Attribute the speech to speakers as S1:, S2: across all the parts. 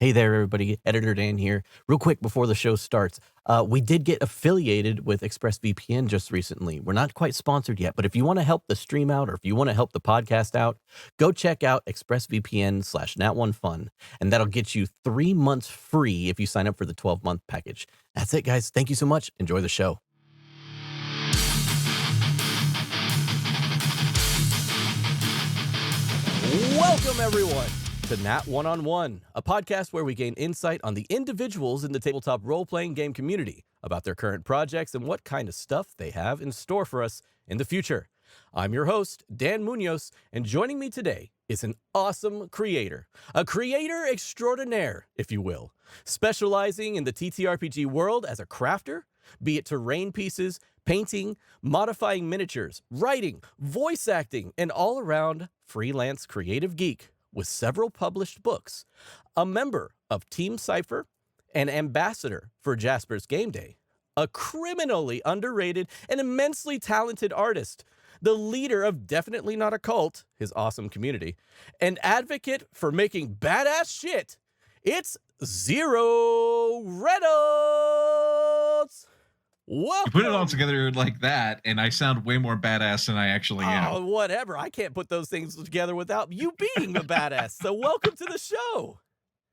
S1: Hey there, everybody. Editor Dan here. Real quick before the show starts, we did get affiliated with ExpressVPN just recently. We're not quite sponsored yet, but if you want to help the stream out or if you want to help the podcast out, go check out ExpressVPN/Nat1Fun, and that'll get you 3 months free if you sign up for the 12-month package. That's it, guys. Thank you so much. Enjoy the show. Welcome, everyone, to Nat One-on-One, a podcast where we gain insight on the individuals in the tabletop role-playing game community, about their current projects and what kind of stuff they have in store for us in the future. I'm your host, Dan Munoz, and joining me today is an awesome creator, a creator extraordinaire, if you will, specializing in the TTRPG world as a crafter, be it terrain pieces, painting, modifying miniatures, writing, voice acting, and all-around freelance creative geek with several published books, a member of Team Cypher, an ambassador for Jasper's Game Day, a criminally underrated and immensely talented artist, the leader of Definitely Not a Cult, his awesome community, an advocate for making badass shit. It's Xero Reynolds. Welcome.
S2: You put it all together like that, and I sound way more badass than I actually am.
S1: Oh, whatever. I can't put those things together without you being a badass. So welcome to the show.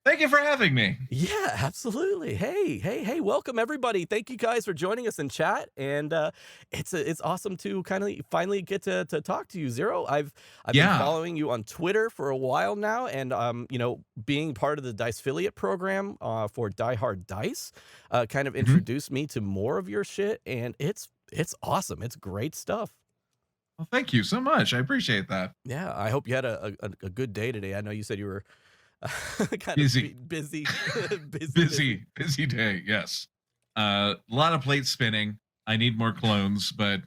S2: Thank you for having me.
S1: Yeah, absolutely. Hey, welcome everybody. Thank you guys for joining us in chat. And it's awesome to kind of finally get to talk to you, Xero. I've been following you on Twitter for a while now, and being part of the Dice Affiliate program for Die Hard Dice kind of introduced me to more of your shit, and it's awesome. It's great stuff.
S2: Well, thank you so much. I appreciate that.
S1: Yeah, I hope you had a good day today. I know you said you were kind
S2: busy.
S1: of busy
S2: day. Yes. A lot of plates spinning. I need more clones, but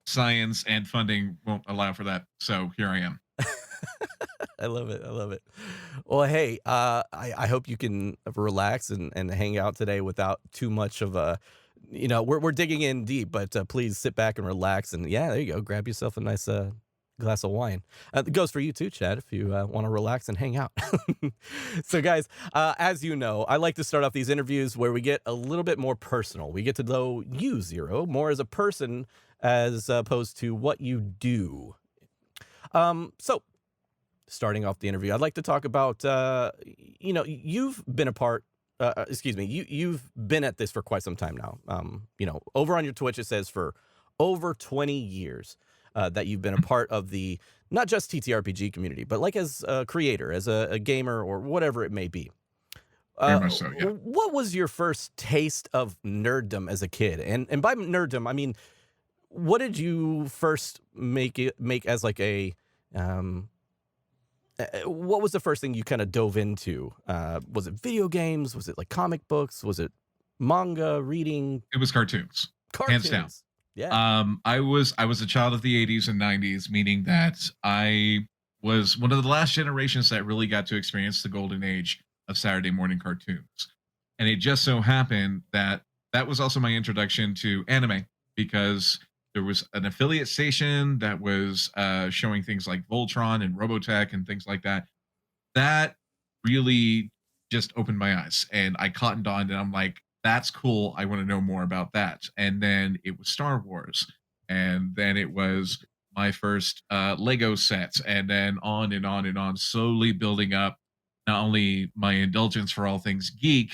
S2: science and funding won't allow for that. So here I am.
S1: I love it. Well, hey, I hope you can relax and hang out today without too much of a, we're digging in deep, but please sit back and relax. And yeah, there you go. Grab yourself a nice glass of wine. It goes for you too, Chad, if you want to relax and hang out. So guys, as you know, I like to start off these interviews where we get a little bit more personal. We get to know you, Xero, more as a person as opposed to what you do. So starting off the interview, I'd like to talk about, you've been a part, you've been at this for quite some time now. Over on your Twitch, it says for over 20 years. That you've been a part of the, not just TTRPG community, but like as a creator, as a gamer, or whatever it may be.
S2: Very much so, yeah.
S1: What was your first taste of nerddom as a kid? And by nerddom, I mean, what did you first make as like a, what was the first thing you kind of dove into? Was it video games? Was it like comic books? Was it manga reading?
S2: It was cartoons. Hands down.
S1: Yeah.
S2: I was a child of the 80s and 90s, meaning that I was one of the last generations that really got to experience the golden age of Saturday morning cartoons. And it just so happened that was also my introduction to anime, because there was an affiliate station that was showing things like Voltron and Robotech and things like that. That really just opened my eyes, and I cottoned on, and I'm like, that's cool. I want to know more about that. And then it was Star Wars. And then it was my first Lego sets. And then on and on and on, slowly building up not only my indulgence for all things geek,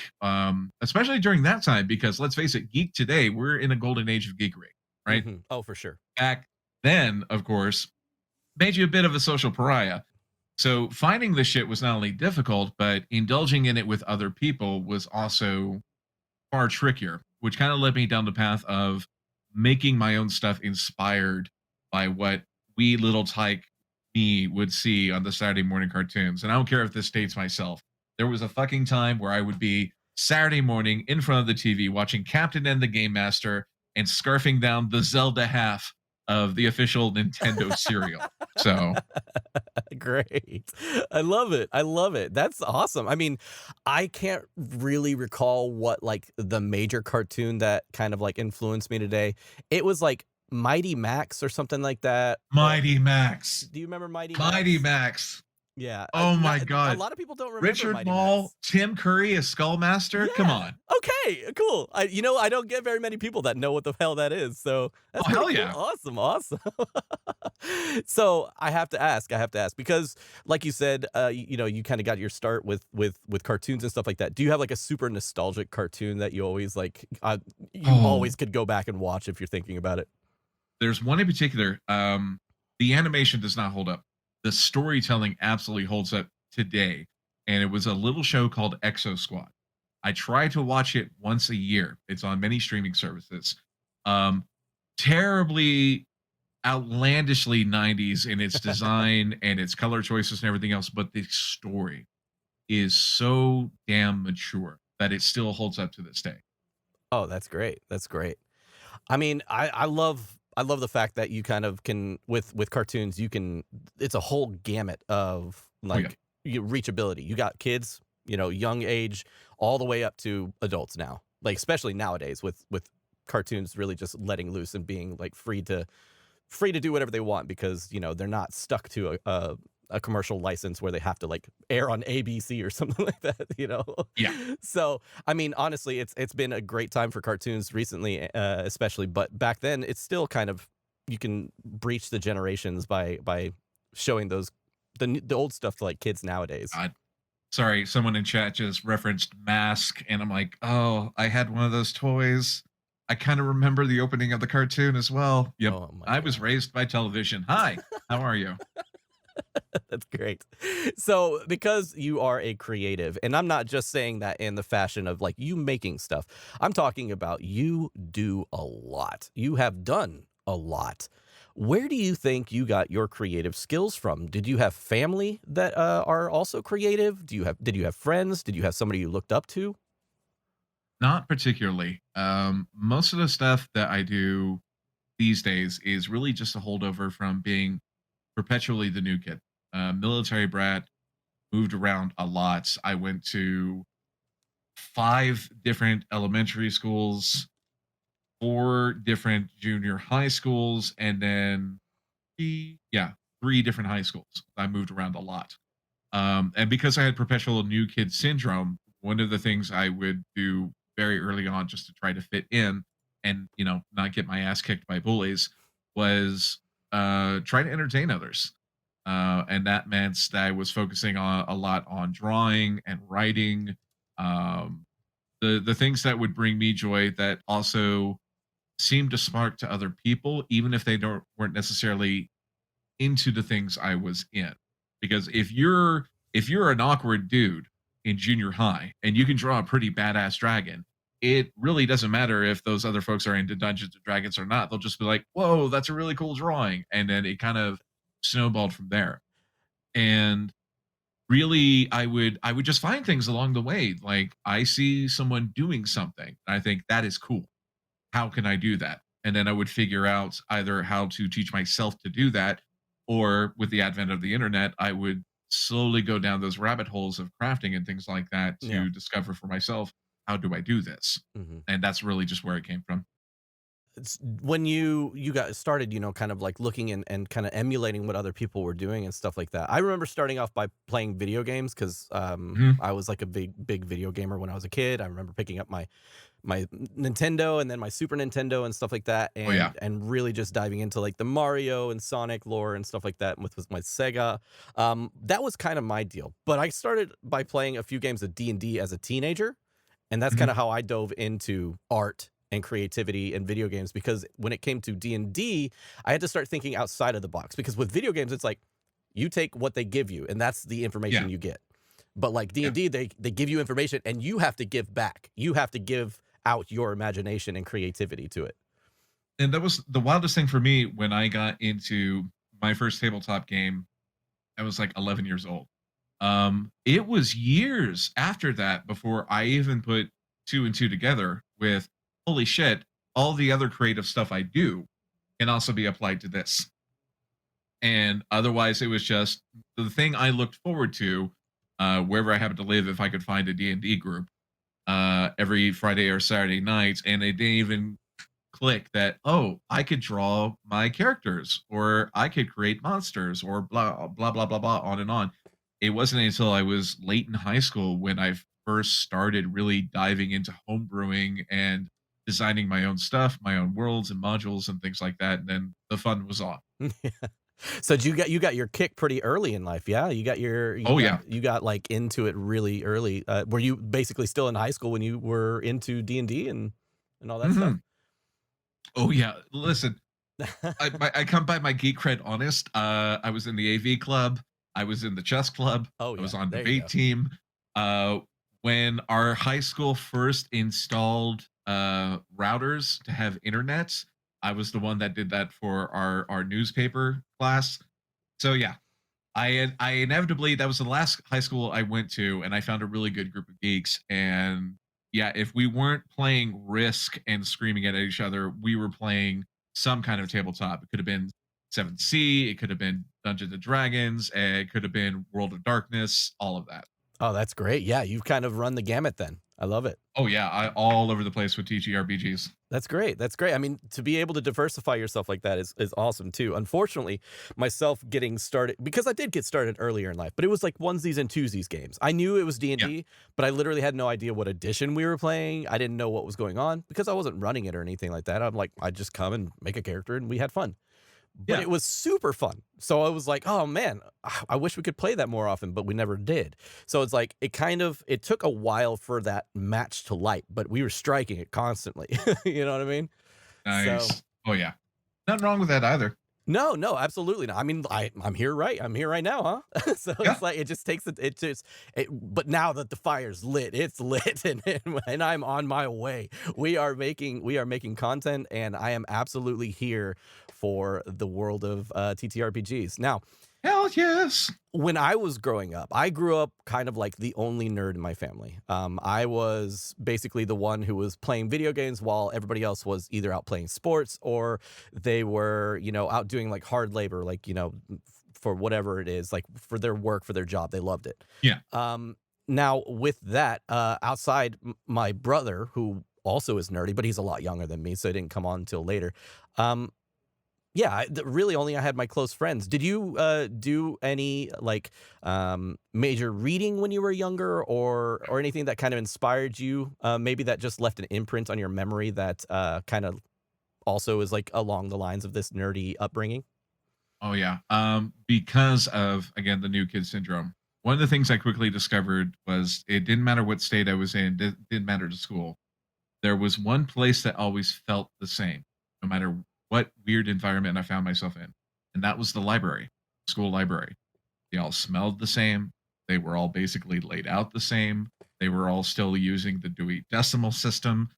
S2: especially during that time, because let's face it, geek today, we're in a golden age of geekery, right?
S1: Mm-hmm. Oh, for sure.
S2: Back then, of course, made you a bit of a social pariah. So finding this shit was not only difficult, but indulging in it with other people was also far trickier, which kind of led me down the path of making my own stuff inspired by what wee little tyke me would see on the Saturday morning cartoons. And I don't care if this dates myself. There was a fucking time where I would be Saturday morning in front of the TV watching Captain and the Game Master and scarfing down the Zelda half of the official Nintendo cereal. So
S1: great. I love it. That's awesome. I mean, I can't really recall what like the major cartoon that kind of like influenced me today. It was like Mighty Max or something like that.
S2: Mighty Max.
S1: Do you remember Mighty
S2: Max?
S1: Yeah,
S2: Oh my
S1: not a
S2: god.
S1: lot of people don't remember
S2: Richard
S1: Mighty
S2: Mall,
S1: Max.
S2: Tim Curry as Skullmaster? Come
S1: Yeah.
S2: on.
S1: Okay, cool. I don't get very many people that know what the hell that is, so that's
S2: Oh,
S1: pretty
S2: hell
S1: cool.
S2: yeah.
S1: Awesome, awesome. So, I have to ask because like you said, you kinda got your start with cartoons and stuff like that. Do you have, like, a super nostalgic cartoon that you always, like, you
S2: Oh,
S1: always could go back and watch if you're thinking about it?
S2: there's one in particular. The animation does not hold up. The storytelling absolutely holds up today. And it was a little show called Exo Squad. I try to watch it once a year. It's on many streaming services. Um, Terribly outlandishly 90s in its design and its color choices and everything else, but the story is so damn mature that it still holds up to this day.
S1: Oh, that's great, that's great. I mean, I love the fact that you kind of can with cartoons, you can it's a whole gamut of,
S2: Oh yeah.
S1: like, reachability. You got kids, young age, all the way up to adults now. Like, especially nowadays with cartoons really just letting loose and being, like, free to do whatever they want because, they're not stuck to a commercial license where they have to, like, air on ABC or something like that.
S2: Yeah.
S1: So, I mean, honestly, it's been a great time for cartoons recently, especially, but back then, it's still kind of you can breach the generations by showing the old stuff to, like, kids nowadays.
S2: God. Sorry, someone in chat just referenced Mask, and I'm like, oh, I had one of those toys. I kind of remember the opening of the cartoon as well. Yep.
S1: Oh my
S2: I was
S1: god.
S2: raised by television. Hi, how are you?
S1: That's great. So, because you are a creative, and I'm not just saying that in the fashion of like you making stuff, I'm talking about you do a lot. You have done a lot. Where do you think you got your creative skills from? Did you have family that are also creative? Did you have friends? Did you have somebody you looked up to?
S2: Not particularly. Most of the stuff that I do these days is really just a holdover from being perpetually the new kid. Military brat, moved around a lot. I went to 5 different elementary schools, 4 different junior high schools, and then yeah, 3 different high schools. I moved around a lot. And because I had perpetual new kid syndrome, one of the things I would do very early on just to try to fit in and, not get my ass kicked by bullies was try to entertain others. And that meant that I was focusing on a lot on drawing and writing, um, the things that would bring me joy that also seemed to spark to other people, even if they don't weren't necessarily into the things I was in. Because if you're an awkward dude in junior high and you can draw a pretty badass dragon, it really doesn't matter if those other folks are into Dungeons and Dragons or not. They'll just be like, "Whoa, that's a really cool drawing," and then it kind of snowballed from there. And really, I would just find things along the way. Like I see someone doing something, and I think that is cool. How can I do that? And then I would figure out either how to teach myself to do that, or with the advent of the internet, I would slowly go down those rabbit holes of crafting and things like that
S1: Yeah.
S2: to discover for myself, how do I do this?
S1: Mhm.
S2: And that's really just where it came from.
S1: When you got started, kind of like looking and kind of emulating what other people were doing and stuff like that. I remember starting off by playing video games because
S2: Mhm.
S1: I was like a big video gamer when I was a kid. I remember picking up my Nintendo and then my Super Nintendo and stuff like that,
S2: Oh yeah.
S1: and really just diving into like the Mario and Sonic lore and stuff like that with my Sega. That was kind of my deal. But I started by playing a few games of D&D as a teenager, and that's
S2: Mhm.
S1: kind of how I dove into art and creativity and video games because when it came to D&D, I had to start thinking outside of the box because with video games it's like you take what they give you and that's the
S2: Yeah.
S1: information you get. But like
S2: Yeah.
S1: D&D they give you information and you have to give back. You have to give out your imagination and creativity to it.
S2: And that was the wildest thing for me when I got into my first tabletop game. I was like 11 years old. It was years after that before I even put two and two together with holy shit, all the other creative stuff I do can also be applied to this. And otherwise, it was just the thing I looked forward to wherever I happened to live if I could find a D&D group every Friday or Saturday night. And it didn't even click that, oh, I could draw my characters or I could create monsters or blah, blah, blah, blah, blah, on and on. it wasn't until I was late in high school when I first started really diving into homebrewing and designing my own stuff, my own worlds and modules and things like that. And then the fun was on.
S1: So you got your kick pretty early in life, yeah? You got your
S2: Oh yeah.
S1: you got, like, into it really early. Were you basically still in high school when you were into D&D and all that stuff?
S2: Mhm. Oh yeah. Listen, I come by my geek cred honest. I was in the AV club. I was in the chess club.
S1: Oh,
S2: I was
S1: yeah.
S2: on
S1: There you
S2: debate
S1: go.
S2: team. Uh, when our high school first installed routers to have internet, I was the one that did that for our newspaper class. So yeah, I inevitably that was the last high school I went to, and I found a really good group of geeks. And yeah, if we weren't playing Risk and screaming at each other, we were playing some kind of tabletop. It could have been Seven C, it could have been Dungeons and Dragons, it could have been World of Darkness, all of that.
S1: Oh, that's great. Yeah, you've kind of run the gamut then. I love it.
S2: Oh yeah, I all over the place with TTRPGs.
S1: That's great. That's great. I mean, to be able to diversify yourself like that is awesome too. Unfortunately, myself getting started because I did get started earlier in life, but it was like onesies and twosies games. I knew it was
S2: Yeah,
S1: D&D, but I literally had no idea what edition we were playing. I didn't know what was going on because I wasn't running it or anything like that. I'm like, I'd just come and make a character and we had fun. But
S2: yeah.
S1: it was super fun. So I was like, "Oh, man, I wish we could play that more often," but we never did. So it's like, it took a while for that match to light, but we were striking it constantly. You know what I mean? So
S2: Nice. Oh yeah. Nothing wrong with that either.
S1: no, no, absolutely not. I mean, I'm here right now, huh? So
S2: Yeah.
S1: it's like, it just takes it just but now that the fire's lit, it's lit, and I'm on my way. We are making content, and I am absolutely here for the world of, TTRPGs. Now,
S2: Hell yes.
S1: when I was growing up, I grew up kind of like the only nerd in my family. I was basically the one who was playing video games while everybody else was either out playing sports or they were, out doing like hard labor, like, for whatever it is, like for their work, for their job. They loved it.
S2: Yeah.
S1: Now, with that, outside my brother, who also is nerdy, but he's a lot younger than me, so it didn't come on until later. Um, yeah, really only I had my close friends. Did you do any like major reading when you were younger, or anything that kind of inspired you? Maybe that just left an imprint on your memory that kind of also is like along the lines of this nerdy upbringing.
S2: Oh yeah. Because of again the new kid syndrome. One of the things I quickly discovered was it didn't matter what state I was in, didn't matter to school. There was one place that always felt the same, no matter what weird environment I found myself in, and that was the library, school library. They all smelled the same. They were all basically laid out the same. They were all still using the Dewey Decimal System.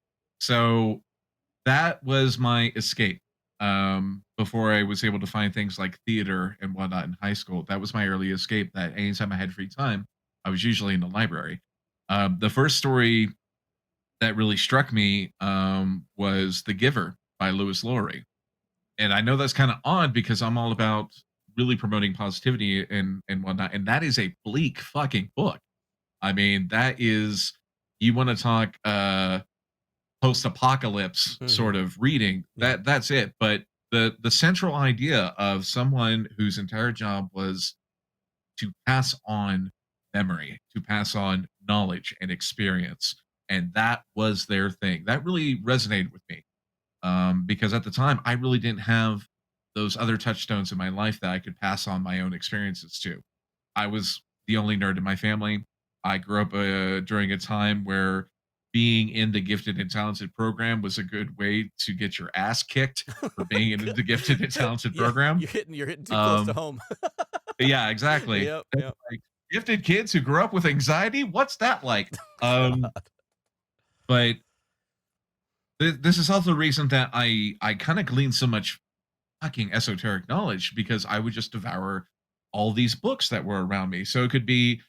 S2: So that was my escape. Before I was able to find things like theater and whatnot in high school, that was my early escape. That anytime I had free time, I was usually in the library. The first story that really struck me was The Giver by Lewis Lowry. And I know that's kind of odd because I'm all about really promoting positivity and whatnot. And that is a bleak fucking book. I mean, that is you want to talk post-apocalypse
S1: Hmm.
S2: sort of reading,
S1: Yeah.
S2: that's it. But the central idea of someone whose entire job was to pass on memory, to pass on knowledge and experience, and that was their thing. That really resonated with me, because at the time I really didn't have those other touchstones in my life that I could pass on my own experiences to. I was the only nerd in my family. I grew up during a time where being in the gifted and talented program was a good way to get your ass kicked for being in the gifted and talented
S1: Yeah,
S2: program.
S1: you're hitting too close to
S2: Um,
S1: home.
S2: yeah, exactly.
S1: Yep,
S2: It's
S1: yep.
S2: like gifted kids who grew up with anxiety. What's that like? Um,
S1: God.
S2: but this is also the reason that I kind of gleaned so much fucking esoteric knowledge because I would just devour all these books that were around me. So it could be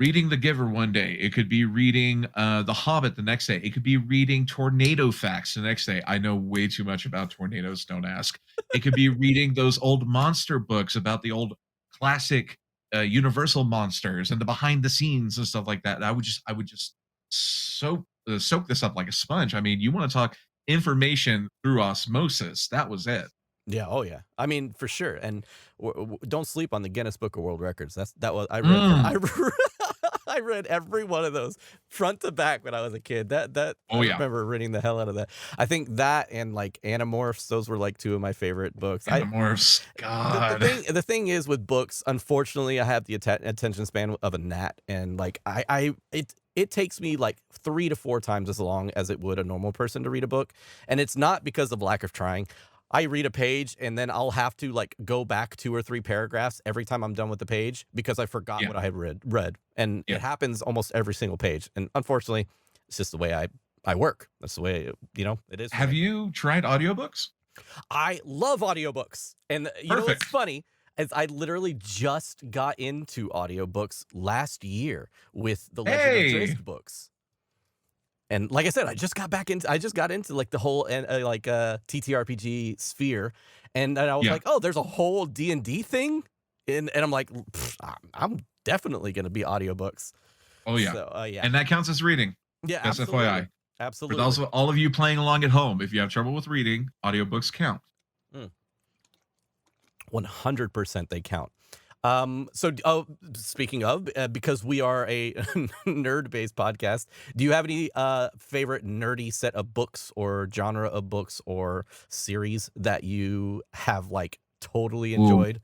S2: reading The Giver one day. It could be reading The Hobbit the next day. It could be reading tornado facts the next day. I know way too much about tornadoes, don't ask. It could be reading those old monster books about the old classic Universal monsters and the behind the scenes and stuff like that. And I would just soak this up like a sponge. I mean, you want to talk information through osmosis. That was it.
S1: Yeah, oh yeah. I mean, for sure, and don't sleep on the Guinness Book of World Records. That was
S2: Mm.
S1: I read every one of those front to back when I was a kid. That I
S2: Oh yeah,
S1: remember reading the hell out of that. I think that and like Animorphs, those were like two of my favorite books.
S2: Animorphs. God.
S1: The thing is with books, unfortunately, I have the attention span of a gnat, and like it takes me like 3 to 4 times as long as it would a normal person to read a book, and it's not because of lack of trying. I read a page and then I'll have to like go back 2 or 3 paragraphs every time I'm done with the page because I forgot
S2: Yeah,
S1: what I had read, and
S2: yeah.
S1: it happens almost every single page. And unfortunately, it's just the way I work. That's the way it is for
S2: Have
S1: me.
S2: you tried audiobooks?
S1: I love audiobooks. And you know what's
S2: Perfect.
S1: funny is I literally just got into audiobooks last year with the Legend of
S2: Hey.
S1: Drizzt books. And like I said, I just got into like the whole TTRPG sphere, and I was
S2: Yeah.
S1: like, "Oh, there's a whole D&D thing?" And I'm like, I'm definitely going to be audiobooks."
S2: Oh yeah.
S1: So, yeah.
S2: And that counts as reading.
S1: Yeah,
S2: Just
S1: absolutely.
S2: FYI. For
S1: Absolutely.
S2: those of all of you playing along at home, if you have trouble with reading, audiobooks count.
S1: Mm. 100% they count. Speaking of, because we are a nerd-based podcast, do you have any favorite nerdy set of books or genre of books or series that you have like totally
S2: Ooh,
S1: enjoyed?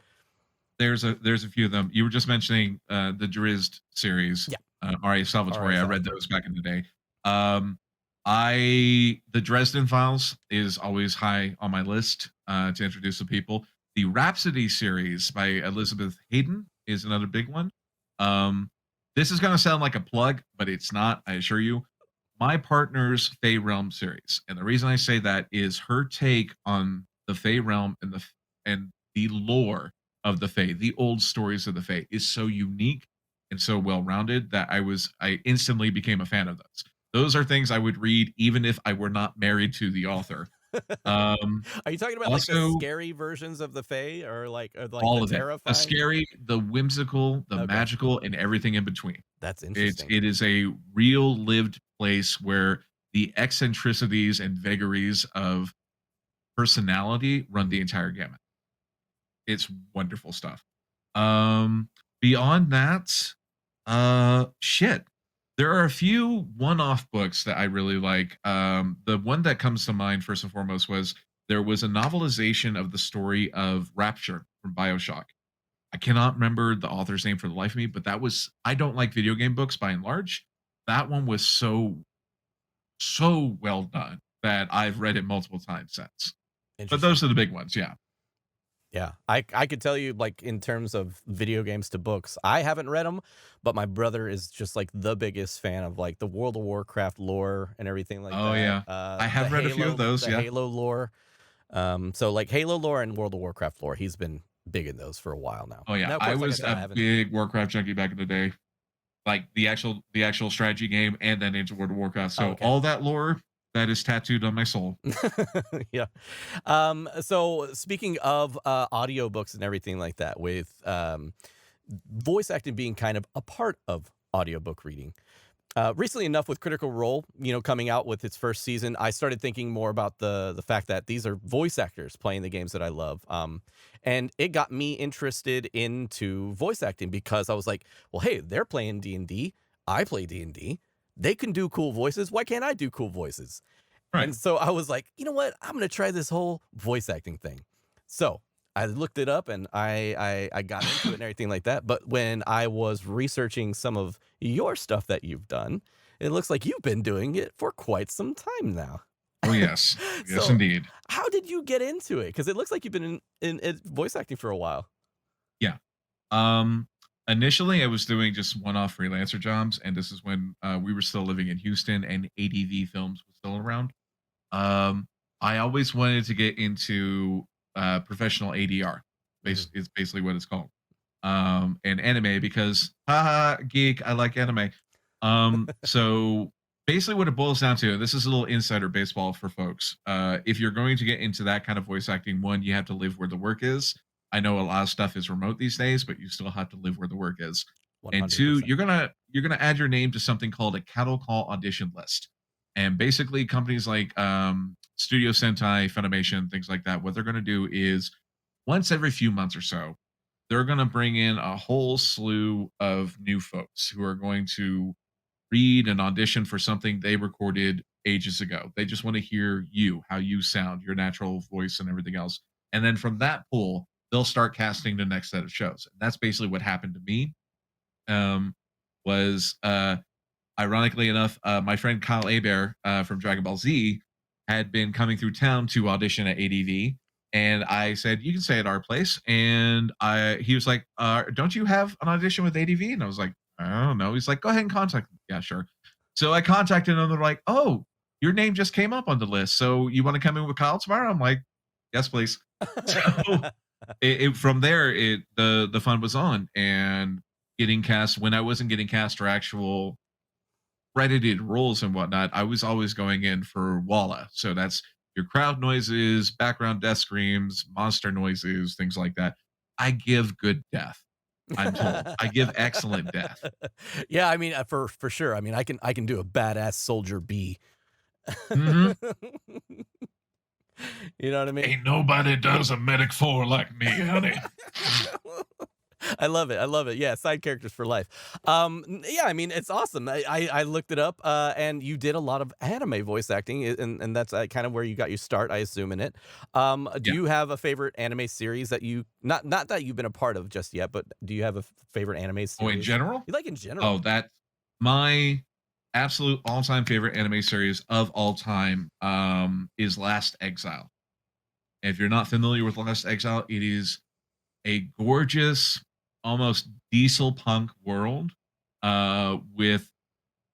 S2: there's a few of them. You were just mentioning the Drizzt series,
S1: Yeah.
S2: R.A.
S1: All right,
S2: Salvatore. I read
S1: Salvatore.
S2: those back in the day. Um, I the Dresden Files is always high on my list to introduce to people. The Rhapsody series by Elizabeth Hayden is another big one. Um, this is going to sound like a plug, but it's not. I assure you. My partner's Fey Realm series, and the reason I say that is her take on the Fey Realm and the lore of the Fae, the old stories of the Fae, is so unique and so well rounded that I instantly became a fan of those. Those are things I would read even if I were not married to the author. Um,
S1: Are you talking about like the
S2: also,
S1: scary versions of the Fae or like the
S2: all of it, the
S1: terrifying?
S2: scary, the whimsical, the
S1: Okay,
S2: magical, and everything in between.
S1: that's
S2: It's
S1: interesting.
S2: it is a real lived place where the eccentricities and vagaries of personality run the entire gamut. It's wonderful stuff. Um, Beyond that, shit. There are a few one-off books that I really like. The one that comes to mind first and foremost was there was a novelization of the story of Rapture from BioShock. I cannot remember the author's name for the life of me, but that was I don't like video game books by and large. That one was so well done that I've read it multiple times since. But
S1: Interesting.
S2: those are the big ones, yeah.
S1: Yeah, I could tell you, like, in terms of video games to books, I haven't read them, but my brother is just, like, the biggest fan of, like, the World of Warcraft lore and everything like
S2: Oh
S1: that,
S2: yeah. I have read a few of those,
S1: the
S2: yeah.
S1: Halo lore. So, like, Halo lore and World of Warcraft lore, he's been big in those for a while now.
S2: Oh yeah,
S1: Now, of
S2: I
S1: course, like I
S2: was
S1: said, I
S2: a
S1: haven't.
S2: big Warcraft junkie back in the day, like the actual strategy game, and then into World of Warcraft.
S1: Oh,
S2: So
S1: okay.
S2: all that lore that is tattooed on my soul.
S1: Yeah. So speaking of audiobooks and everything like that, with voice acting being kind of a part of audiobook reading. Recently enough, with Critical Role, coming out with its first season, I started thinking more about the fact that these are voice actors playing the games that I love. And it got me interested into voice acting because I was like, well, hey, they're playing D&D. I play D&D. They can do cool voices. Why can't I do cool voices?
S2: Right.
S1: And so I was like, you know what? I'm gonna try this whole voice acting thing. So I looked it up and I got into it and everything like that. But when I was researching some of your stuff that you've done, it looks like you've been doing it for quite some time now.
S2: Oh yes, yes
S1: So
S2: indeed.
S1: how did you get into it? Because it looks like you've been in voice acting for a while.
S2: Yeah. Um, Initially, I was doing just one-off freelancer jobs, and this is when we were still living in Houston, and ADV Films was still around. Um, I always wanted to get into professional ADR.
S1: Mhm.
S2: It's basically what it's called. And anime because haha geek, I like anime. So basically what it boils down to, this is a little insider baseball for folks. If you're going to get into that kind of voice acting, one, you have to live where the work is. I know a lot of stuff is remote these days, but you still have to live where the work is. And two,
S1: 100%.
S2: you're gonna add your name to something called a cattle call audition list. And basically companies like Studio Sentai, Funimation, things like that, what they're going to do is once every few months or so, they're going to bring in a whole slew of new folks who are going to read and audition for something they recorded ages ago. They just want to hear you, how you sound, your natural voice, and everything else. And then from that pool, they'll start casting the next set of shows. And that's basically what happened to me. Was Ironically enough, my friend Kyle Abear from Dragon Ball Z had been coming through town to audition at ADV, and I said, "You can stay at our place." And he was like, "Don't you have an audition with ADV?" And I was like, "I don't know." He's like, "Go ahead and contact me." Yeah, sure. So I contacted them. They're like, "Oh, your name just came up on the list. So you want to come in with Kyle tomorrow?" I'm like, "Yes, please." So from there, the fun was on, and getting cast when I wasn't getting cast for actual credited roles and whatnot, I was always going in for Walla. So that's your crowd noises, background death screams, monster noises, things like that. I give good death. I'm told I give excellent death.
S1: Yeah, I mean, for sure. I mean, I can do a badass soldier bee.
S2: Mhm.
S1: You know what I mean?
S2: Ain't nobody does a medic 4 like me, honey.
S1: I love it. I love it. Yeah, side characters for life. Yeah, I mean, it's awesome. I looked it up, and you did a lot of anime voice acting, and that's kind of where you got your start, I assume, in it. Do
S2: Yeah.
S1: you have a favorite anime series that you not that you've been a part of just yet, but do you have a favorite anime
S2: Oh, in
S1: series
S2: general?
S1: you like in general?
S2: Oh, that's my absolute all-time favorite anime series of all time is Last Exile. If you're not familiar with Last Exile, it is a gorgeous, almost diesel punk world with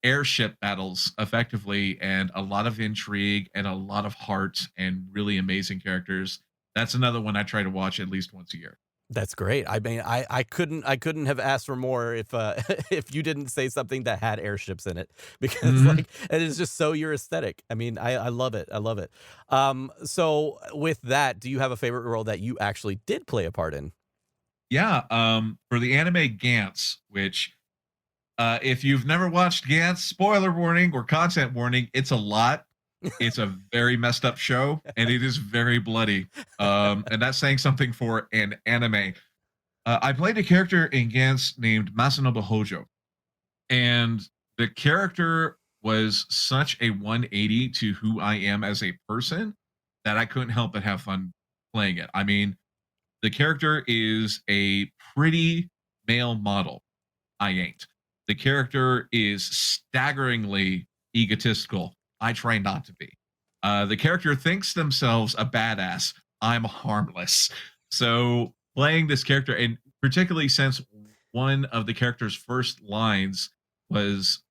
S2: airship battles effectively and a lot of intrigue and a lot of heart and really amazing characters. That's another one I try to watch at least once a year.
S1: That's great. I mean, I couldn't have asked for more if if you didn't say something that had airships in it because
S2: Mhm.
S1: like it is just so your aesthetic. I mean, I love it. I love it. So with that, do you have a favorite role that you actually did play a part in?
S2: Yeah, for the anime Gantz, which if you've never watched Gantz, spoiler warning or content warning, it's a lot. It's a very messed up show, and it is very bloody. And that's saying something for an anime. I played a character in Gantz named Masanobu Hojo, and the character was such a 180 to who I am as a person that I couldn't help but have fun playing it. I mean, the character is a pretty male model. I ain't. The character is staggeringly egotistical. I try not to be. The character thinks themselves a badass. I'm harmless. So playing this character, and particularly since one of the character's first lines was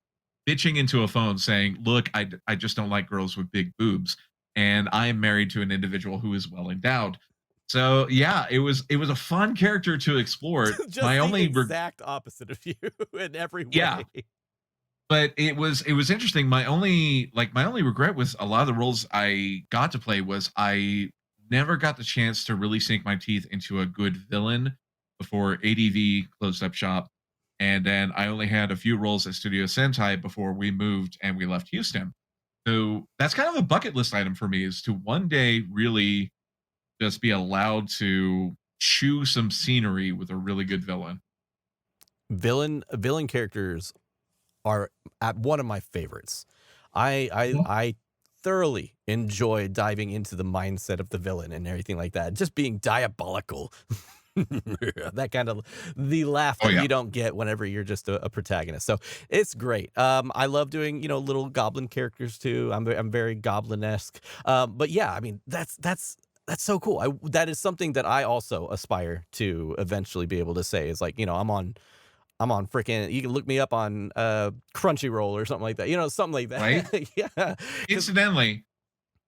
S2: bitching into a phone saying, "Look, I just don't like girls with big boobs, and I am married to an individual who is well endowed." So yeah, it was a fun character to explore.
S1: Just
S2: My
S1: the
S2: only
S1: exact opposite of you in every
S2: yeah,
S1: way.
S2: but it was interesting. My only regret with a lot of the roles I got to play was I never got the chance to really sink my teeth into a good villain before ADV closed up shop. And then I only had a few roles at Studio Sentai before we moved and we left Houston. So that's kind of a bucket list item for me, is to one day really just be allowed to chew some scenery with a really good villain.
S1: Villain characters are at one of my favorites. I thoroughly enjoy diving into the mindset of the villain and everything like that. Just being diabolical. That kind of the laugh
S2: Oh
S1: that
S2: yeah.
S1: you don't get whenever you're just a protagonist. So it's great. I love doing little goblin characters too. I'm very goblin-esque. But yeah, I mean that's so cool. That is something that I also aspire to eventually be able to say is like I'm on freaking you can look me up on, Crunchyroll or something like that, something like
S2: Right.
S1: that. Yeah, 'cause
S2: Incidentally,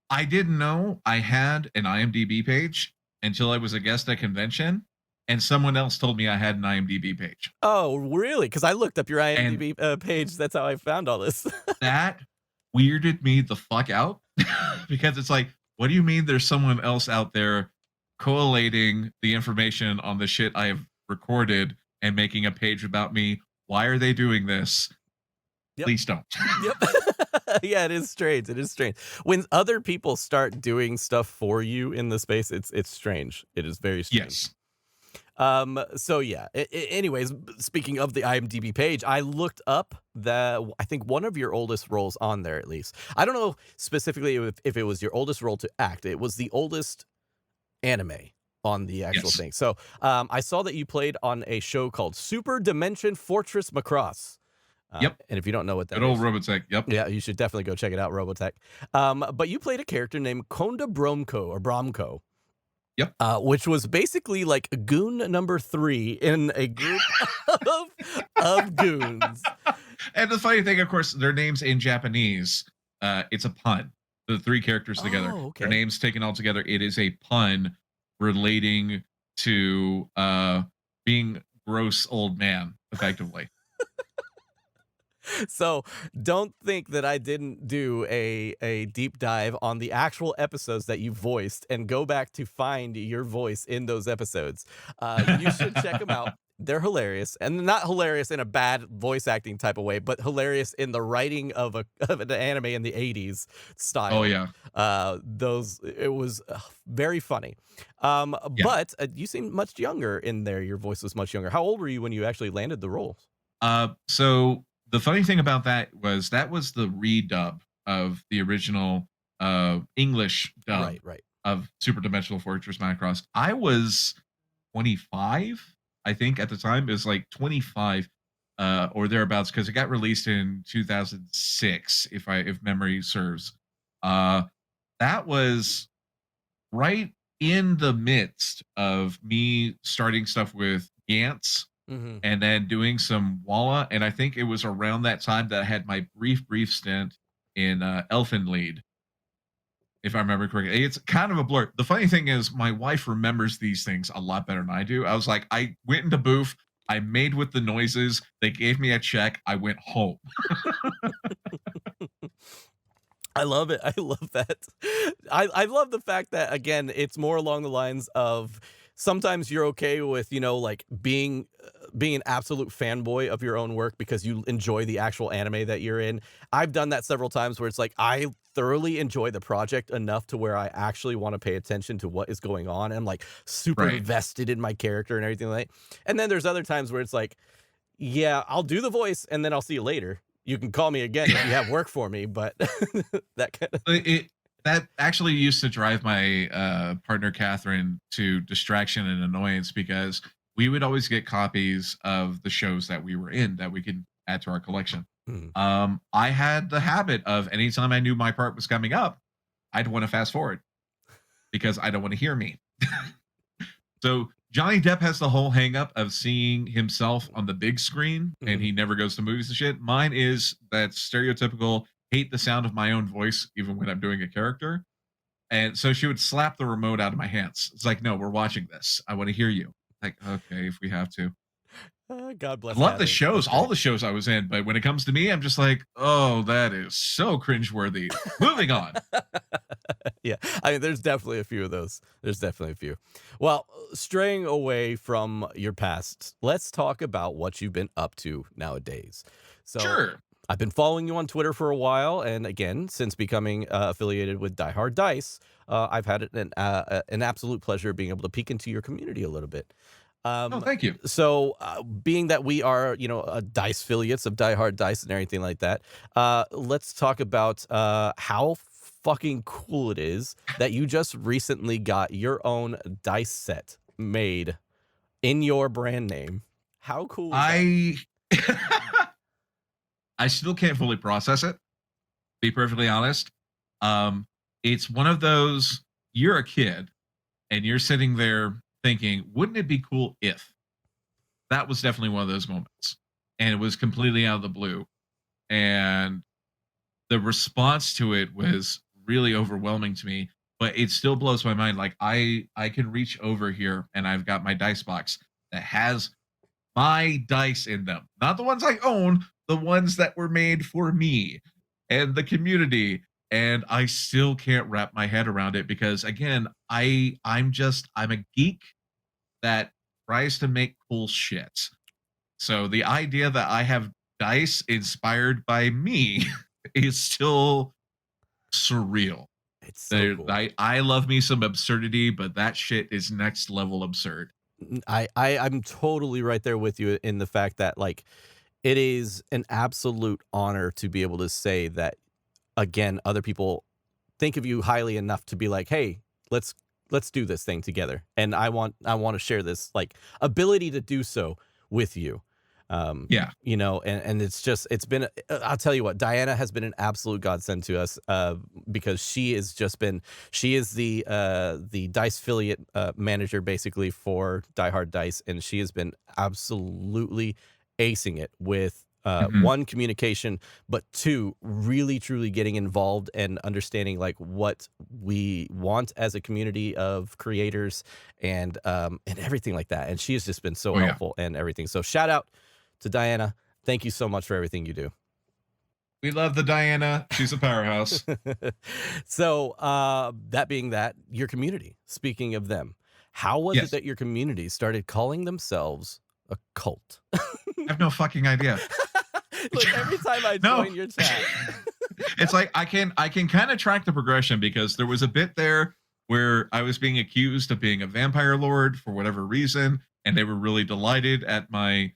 S2: I didn't know I had an IMDb page until I was a guest at convention, and someone else told me I had an IMDb page.
S1: oh, really? Because I looked up your
S2: And
S1: IMDb, page, that's how I found all this.
S2: that weirded me the fuck out because it's like, what do you mean there's someone else out there collating the information on the shit I have recorded and making a page about me? Why are they doing this?
S1: Yep.
S2: Please don't.
S1: Yep. Yeah, it is strange. It is strange. When other people start doing stuff for you in the space, it's strange. It is very strange.
S2: Yes.
S1: So yeah. Anyways, speaking of the IMDb page, I looked up I think one of your oldest roles on there at least. I don't know specifically if it was your oldest role to act. It was the oldest anime on the actual
S2: Yes.
S1: thing. So I saw that you played on a show called Super Dimension Fortress Macross.
S2: Yep.
S1: And if you don't know what that
S2: Good old
S1: is,
S2: Robotech. Yep.
S1: yeah, you should definitely go check it out, Robotech. But you played a character named Konda Bromko,
S2: Yep.
S1: which was basically like goon number 3 in a group of goons.
S2: And the funny thing, of course, their names in Japanese, it's a pun. The 3 characters together,
S1: Oh, okay.
S2: their names taken all together, it is a pun relating to being gross old man, effectively.
S1: So don't think that I didn't do a deep dive on the actual episodes that you voiced and go back to find your voice in those episodes. You should check them out. They're hilarious, and not hilarious in a bad voice acting type of way, but hilarious in the writing of an anime in the 80s style.
S2: Oh yeah.
S1: It was very funny.
S2: Yeah.
S1: But you seem much younger in there. Your voice was much younger. How old were you when you actually landed the roles?
S2: So the funny thing about that was the redub of the original English dub
S1: Right.
S2: of Super Dimensional Fortress Macross. I was 25, I think at the time. It was like 25 or thereabouts, because it got released in 2006, if memory serves. That was right in the midst of me starting stuff with Gantz
S1: Mm-hmm.
S2: and then doing some Walla. And I think it was around that time that I had my brief stint in Elfenlied, if I remember correctly. It's kind of a blur. The funny thing is, my wife remembers these things a lot better than I do. I was like, I went into booth, I made with the noises, they gave me a check, I went home.
S1: I love it. I love that. I love the fact that, again, it's more along the lines of sometimes you're okay with, like being an absolute fanboy of your own work because you enjoy the actual anime that you're in. I've done that several times where it's like I thoroughly enjoy the project enough to where I actually want to pay attention to what is going on. I'm like super
S2: Right.
S1: invested in my character and everything like that. And then there's other times where it's like, yeah, I'll do the voice and then I'll see you later. You can call me again if you have work for me, but that kind of
S2: That actually used to drive my partner Catherine to distraction and annoyance, because we would always get copies of the shows that we were in that we could add to our collection. I had the habit of, anytime I knew my part was coming up, I'd want to fast forward because I don't want to hear me. So Johnny Depp has the whole hang up of seeing himself on the big screen, and he never goes to movies and shit. Mine is that stereotypical hate the sound of my own voice even when I'm doing a character. And so she would slap the remote out of my hands. It's like, no, we're watching this. I want to hear you. Like, okay, if we have to.
S1: God bless.
S2: I love the
S1: Adam.
S2: shows, all the shows I was in, but when it comes to me, I'm just like, oh, that is so cringeworthy. Moving on.
S1: Yeah, I mean, there's definitely a few of those. There's definitely a few. Well, straying away from your past, let's talk about what you've been up to nowadays. So,
S2: Sure.
S1: I've been following you on Twitter for a while, and again, since becoming affiliated with Die Hard Dice, I've had an absolute pleasure being able to peek into your community a little bit.
S2: Oh, thank you.
S1: So, being that we are, Dice affiliates of Die Hard Dice and everything like that, let's talk about how fucking cool it is that you just recently got your own dice set made in your brand name. How cool is that?
S2: I still can't fully process it, be perfectly honest. It's one of those, you're a kid and you're sitting there thinking, wouldn't it be cool if? That was definitely one of those moments. And it was completely out of the blue. And the response to it was really overwhelming to me, but it still blows my mind. Like, I can reach over here and I've got my dice box that has my dice in them, not the ones I own, the ones that were made for me and the community. And I still can't wrap my head around it because, again, I'm a geek that tries to make cool shit. So the idea that I have dice inspired by me is still surreal.
S1: It's so cool.
S2: I love me some absurdity, but that shit is next level absurd.
S1: I'm totally right there with you in the fact that like it is an absolute honor to be able to say that again, other people think of you highly enough to be like, hey, let's do this thing together. And I want to share this like ability to do so with you.
S2: Yeah.
S1: You know, and it's just, it's been, I'll tell you what, Diana has been an absolute godsend to us, because she is the dice affiliate manager basically for Die Hard Dice. And she has been absolutely acing it with, one, communication, but two, really truly getting involved and understanding like what we want as a community of creators and everything like that. And she has just been so helpful and everything. So shout out to Diana. Thank you so much for everything you do.
S2: We love the Diana. She's a powerhouse.
S1: So that being that, your community, speaking of them, how was it that your community started calling themselves a cult?
S2: I have no fucking idea.
S1: Look, every time I join your chat,
S2: it's like I can kind of track the progression, because there was a bit there where I was being accused of being a vampire lord for whatever reason, and they were really delighted at my,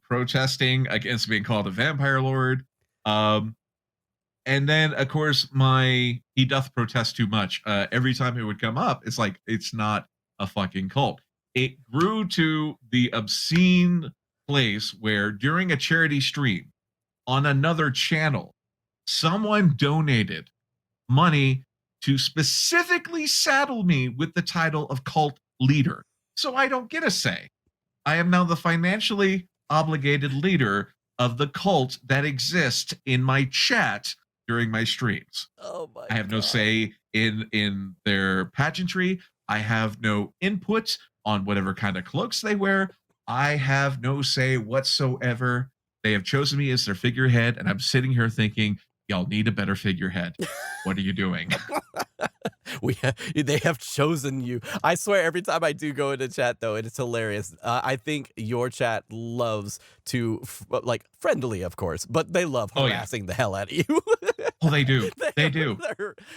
S2: protesting against being called a vampire lord. And then of course he doth protest too much. Every time it would come up, it's like, it's not a fucking cult. It grew to the obscene place where during a charity stream on another channel, someone donated money to specifically saddle me with the title of cult leader. So I don't get a say. I am now the financially obligated leader of the cult that exists in my chat during my streams.
S1: Oh my!
S2: I have no say in their pageantry. I have no input on whatever kind of cloaks they wear. I have no say whatsoever. They have chosen me as their figurehead, and I'm sitting here thinking, y'all need a better figurehead. What are you doing?
S1: They have chosen you. I swear, every time I do go into chat, though, it's hilarious. I think your chat loves to, like, friendly, of course, but they love harassing the hell out of you.
S2: Oh, they do. They do.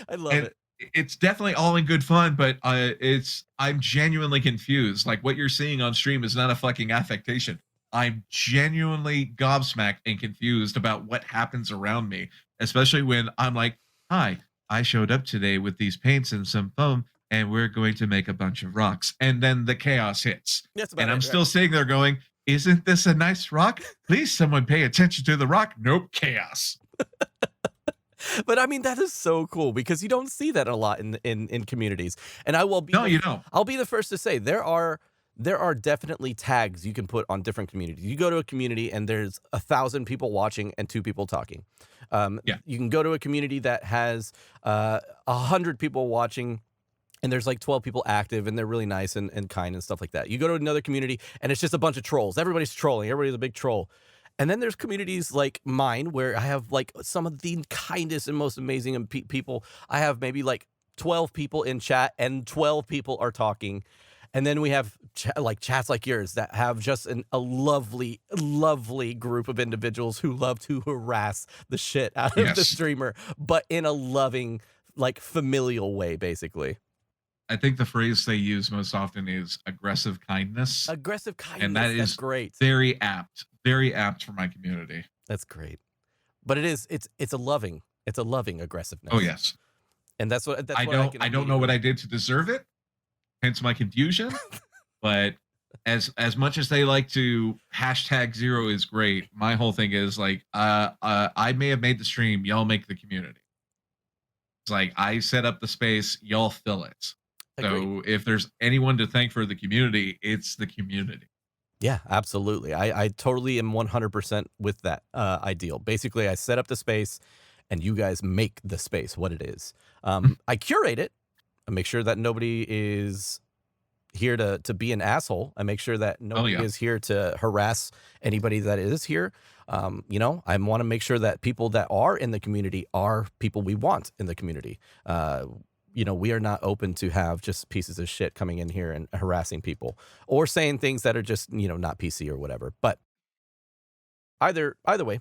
S1: I love it.
S2: It's definitely all in good fun, but I'm genuinely confused. Like, what you're seeing on stream is not a fucking affectation. I'm genuinely gobsmacked and confused about what happens around me, especially when I'm like, hi, I showed up today with these paints and some foam, and we're going to make a bunch of rocks. And then the chaos hits. And I'm still sitting there going, isn't this a nice rock? Please, someone pay attention to the rock. Nope, chaos.
S1: But I mean, that is so cool, because you don't see that a lot in communities. And I will be
S2: you don't.
S1: I'll be the first to say there are definitely tags you can put on different communities. You go to a community and there's 1,000 people watching and 2 people talking. You can go to a community that has 100 people watching and there's like 12 people active and they're really nice and kind and stuff like that. You go to another community and it's just a bunch of trolls. Everybody's trolling. Everybody's a big troll. And then there's communities like mine where I have like some of the kindest and most amazing people. I have maybe like 12 people in chat and 12 people are talking. And then we have chats like yours that have just a lovely, lovely group of individuals who love to harass the shit out of the streamer, but in a loving, like familial way, basically.
S2: I think the phrase they use most often is aggressive kindness.
S1: Aggressive kindness.
S2: And that is
S1: great.
S2: Very apt for my community.
S1: That's great. But it's a loving aggressiveness.
S2: Oh yes.
S1: And that's what
S2: I don't know what I did to deserve it. Hence my confusion. But as much as they like to hashtag Xero is great, my whole thing is like, I may have made the stream, y'all make the community. It's like I set up the space, y'all fill it. So if there's anyone to thank for the community, it's the community.
S1: Yeah, absolutely. I totally am 100% with that ideal. Basically, I set up the space and you guys make the space what it is. I curate it. I make sure that nobody is here to be an asshole. I make sure that nobody is here to harass anybody that is here. I want to make sure that people that are in the community are people we want in the community. We are not open to have just pieces of shit coming in here and harassing people or saying things that are just, not PC or whatever. But either way,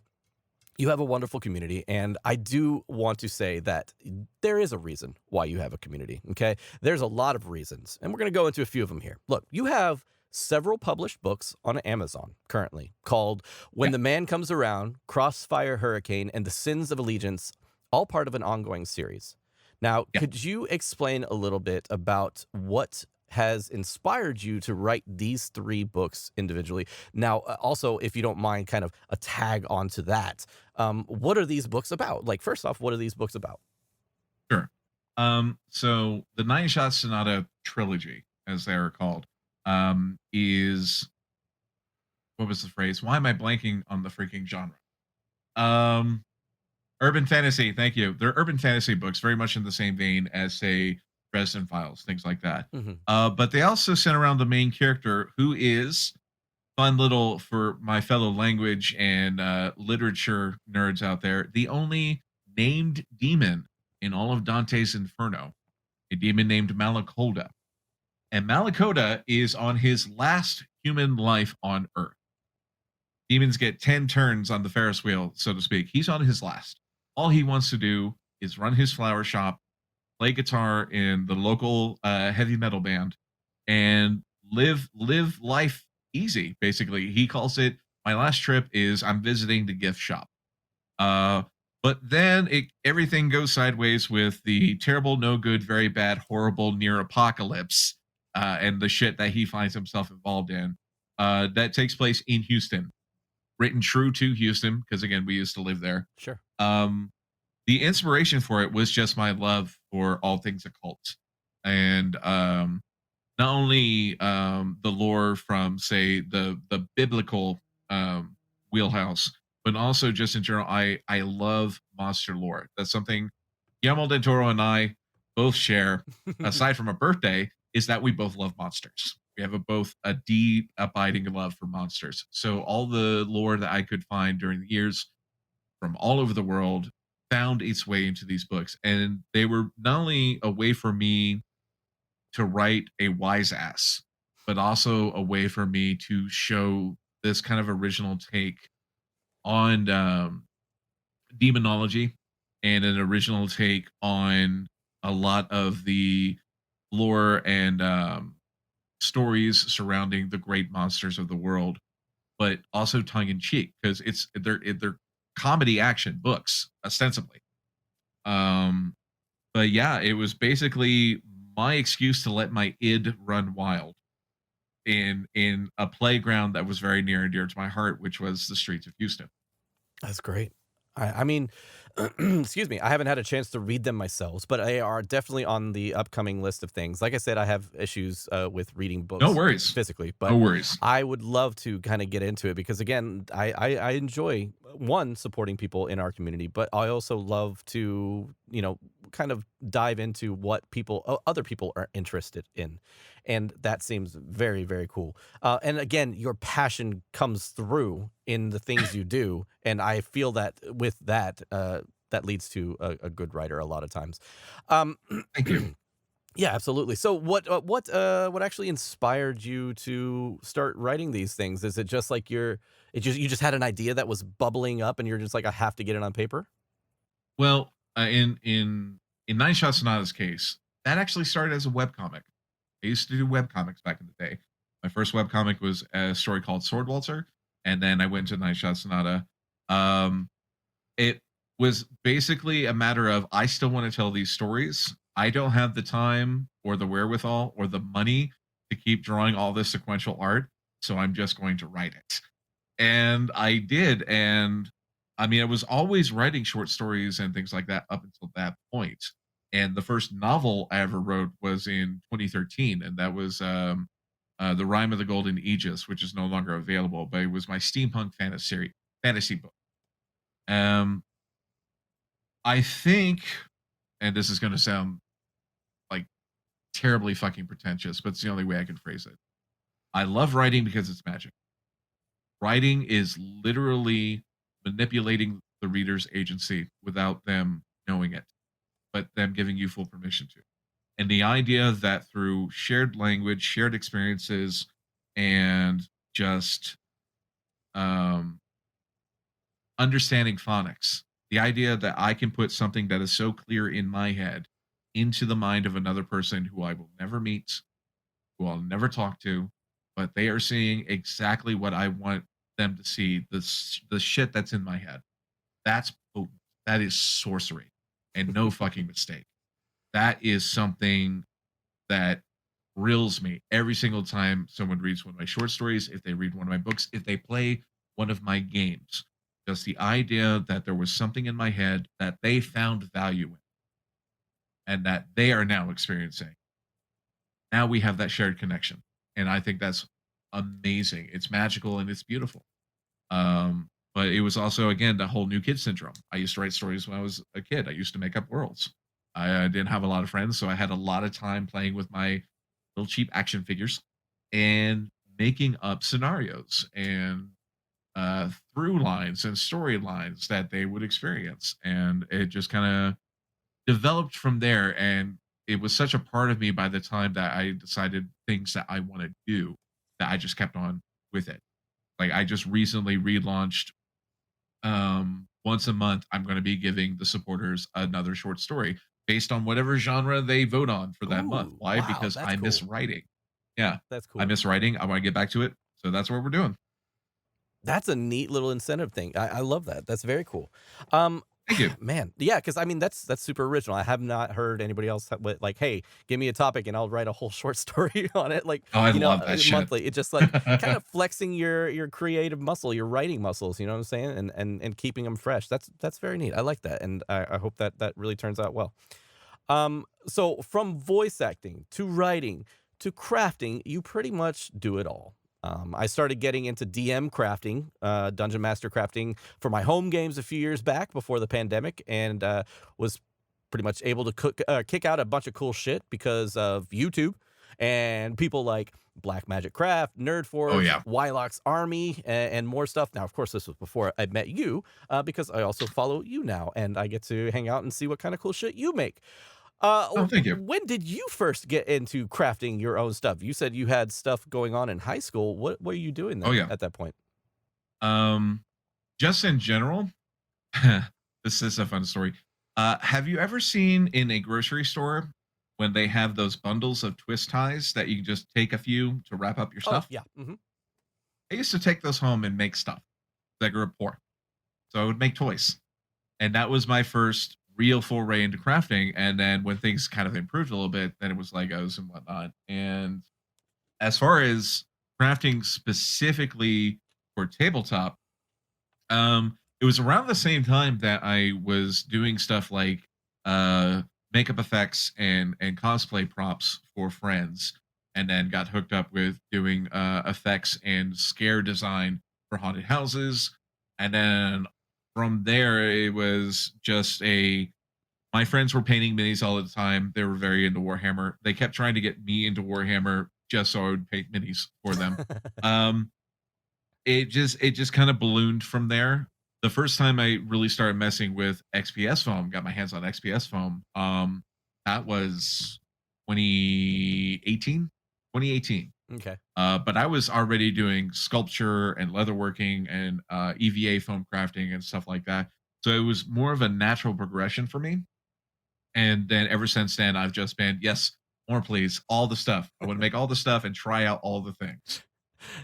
S1: You have a wonderful community, and I do want to say that there is a reason why you have a community, okay? There's a lot of reasons, and we're going to go into a few of them here. Look, you have several published books on Amazon currently called When
S2: Yeah.
S1: the Man Comes Around, Crossfire Hurricane, and The Sins of Allegiance, all part of an ongoing series. Now,
S2: Yeah.
S1: could you explain a little bit about what has inspired you to write these three books individually? Now, also, if you don't mind, kind of a tag onto that, what are these books about? Like, first off, what are these books about?
S2: Sure. So the Nysha Sonata trilogy, as they are called, is what was the phrase? Why am I blanking on the freaking genre? Um, Urban fantasy. Thank you. They're urban fantasy books, very much in the same vein as, say, Dresden Files, things like that.
S1: Hmm.
S2: But they also center around the main character, who is fun little for my fellow language and literature nerds out there. The only named demon in all of Dante's Inferno, a demon named Malacoda. And Malacoda is on his last human life on Earth. Demons get 10 turns on the Ferris wheel, so to speak. He's on his last. All he wants to do is run his flower shop, play guitar in the local heavy metal band, and live life easy. Basically, he calls it, my last trip is I'm visiting the gift shop. Uh, but then everything goes sideways with the terrible, no good, very bad, horrible near apocalypse, and the shit that he finds himself involved in. That takes place in Houston, written true to Houston, because again, we used to live there.
S1: Sure.
S2: Um, the inspiration for it was just my love for all things occult, and not only the lore from, say, the biblical wheelhouse, but also just in general. I love monster lore. That's something Guillermo del Toro and I both share. Aside from a birthday, is that we both love monsters. We have both a deep, abiding love for monsters. So all the lore that I could find during the years from all over the world found its way into these books, and they were not only a way for me to write a wise ass, but also a way for me to show this kind of original take on demonology, and an original take on a lot of the lore and stories surrounding the great monsters of the world, but also tongue in cheek, because they're comedy action books ostensibly. Um, but yeah, it was basically my excuse to let my id run wild in a playground that was very near and dear to my heart, which was the streets of Houston.
S1: That's great. I mean, excuse me, I haven't had a chance to read them myself, but they are definitely on the upcoming list of things. Like I said, I have issues with reading
S2: No
S1: books
S2: worries.
S1: physically,
S2: No
S1: but
S2: worries.
S1: I would love to kind of get into it because, again, I enjoy one supporting people in our community, but I also love to, kind of dive into what other people are interested in, and that seems very, very cool. And again, your passion comes through in the things you do, and I feel that with that, that leads to a good writer a lot of times. Um,
S2: Thank you.
S1: yeah, absolutely. So, what actually inspired you to start writing these things? Is it just like you just had an idea that was bubbling up, and you're just like, I have to get it on paper?
S2: Well, in Nine Shot Sonata's case, that actually started as a webcomic. I used to do webcomics back in the day. My first webcomic was a story called Sword Waltzer, and then I went to Nine Shot Sonata. Um, it was basically a matter of, I still want to tell these stories. I don't have the time or the wherewithal or the money to keep drawing all this sequential art, so I'm just going to write it. And I did, and I mean, I was always writing short stories and things like that up until that point. And the first novel I ever wrote was in 2013, and that was The Rime of the Golden Aegis, which is no longer available, but it was my steampunk fantasy book. Um, I think, and this is going to sound like terribly fucking pretentious, but it's the only way I can phrase it. I love writing because it's magic. Writing is literally manipulating the reader's agency without them knowing it, but them giving you full permission to. And the idea that through shared language, shared experiences, and just um, understanding phonics, the idea that I can put something that is so clear in my head into the mind of another person who I will never meet, who I'll never talk to, but they are seeing exactly what I want them to see, the shit that's in my head. That's potent. That is sorcery, and no fucking mistake. That is something that thrills me every single time someone reads one of my short stories, if they read one of my books, if they play one of my games. Just the idea that there was something in my head that they found value in and that they are now experiencing. Now we have that shared connection. And I think that's amazing. It's magical and it's beautiful. But it was also, again, the whole new kid syndrome. I used to write stories when I was a kid. I used to make up worlds. I didn't have a lot of friends, so I had a lot of time playing with my little cheap action figures and making up scenarios and through lines and storylines that they would experience. And it just kind of developed from there. And it was such a part of me by the time that I decided things that I want to do that I just kept on with it. Like I just recently relaunched once a month I'm going to be giving the supporters another short story based on whatever genre they vote on for that month.
S1: Ooh,
S2: Why?
S1: wow,
S2: Because
S1: that's
S2: I miss
S1: cool.
S2: writing. Yeah,
S1: That's
S2: I
S1: cool.
S2: miss writing. I want to get back to it. So that's what we're doing.
S1: That's a neat little incentive thing. I love that. That's very cool. Um,
S2: Thank you.
S1: man, yeah, because I mean that's super original. I have not heard anybody else like, hey, give me a topic and I'll write a whole short story on it. Like,
S2: Oh, I love that shit.
S1: monthly. It's just like kind of flexing your creative muscle, your writing muscles. You know what I'm saying? And keeping them fresh. That's very neat. I like that, and I hope that really turns out well. So from voice acting to writing to crafting, you pretty much do it all. I started getting into DM crafting, dungeon master crafting for my home games a few years back before the pandemic, and was pretty much able to kick out a bunch of cool shit because of YouTube and people like Black Magic Craft,
S2: Oh
S1: Nerdforge,
S2: yeah.
S1: Wylock's Army, and more stuff. Now, of course, this was before I met you, because I also follow you now, and I get to hang out and see what kind of cool shit you make.
S2: Oh, thank you.
S1: When did you first get into crafting your own stuff? You said you had stuff going on in high school. What were you doing
S2: Oh
S1: then
S2: yeah.
S1: at that point?
S2: Um, just in general, this is a fun story. Have you ever seen in a grocery store when they have those bundles of twist ties that you can just take a few to wrap up your
S1: Oh,
S2: stuff?
S1: yeah. Mhm.
S2: I used to take those home and make stuff. I grew up poor, so I would make toys, and that was my first real foray into crafting. And then when things kind of improved a little bit, then it was Legos and whatnot. And as far as crafting specifically for tabletop, it was around the same time that I was doing stuff like uh makeup effects and cosplay props for friends, and then got hooked up with doing effects and scare design for haunted houses. And then from there it was just a my friends were painting minis all the time. They were very into Warhammer. They kept trying to get me into Warhammer just so I would paint minis for them. Um, it just kind of ballooned from there. The first time I really started messing with XPS foam, got my hands on XPS foam, that was 2018. 2018.
S1: Okay.
S2: But I was already doing sculpture and leatherworking and EVA foam crafting and stuff like that. So it was more of a natural progression for me. And then ever since then, I've just been, yes, more please, all the stuff. I want to make all the stuff and try out all the things.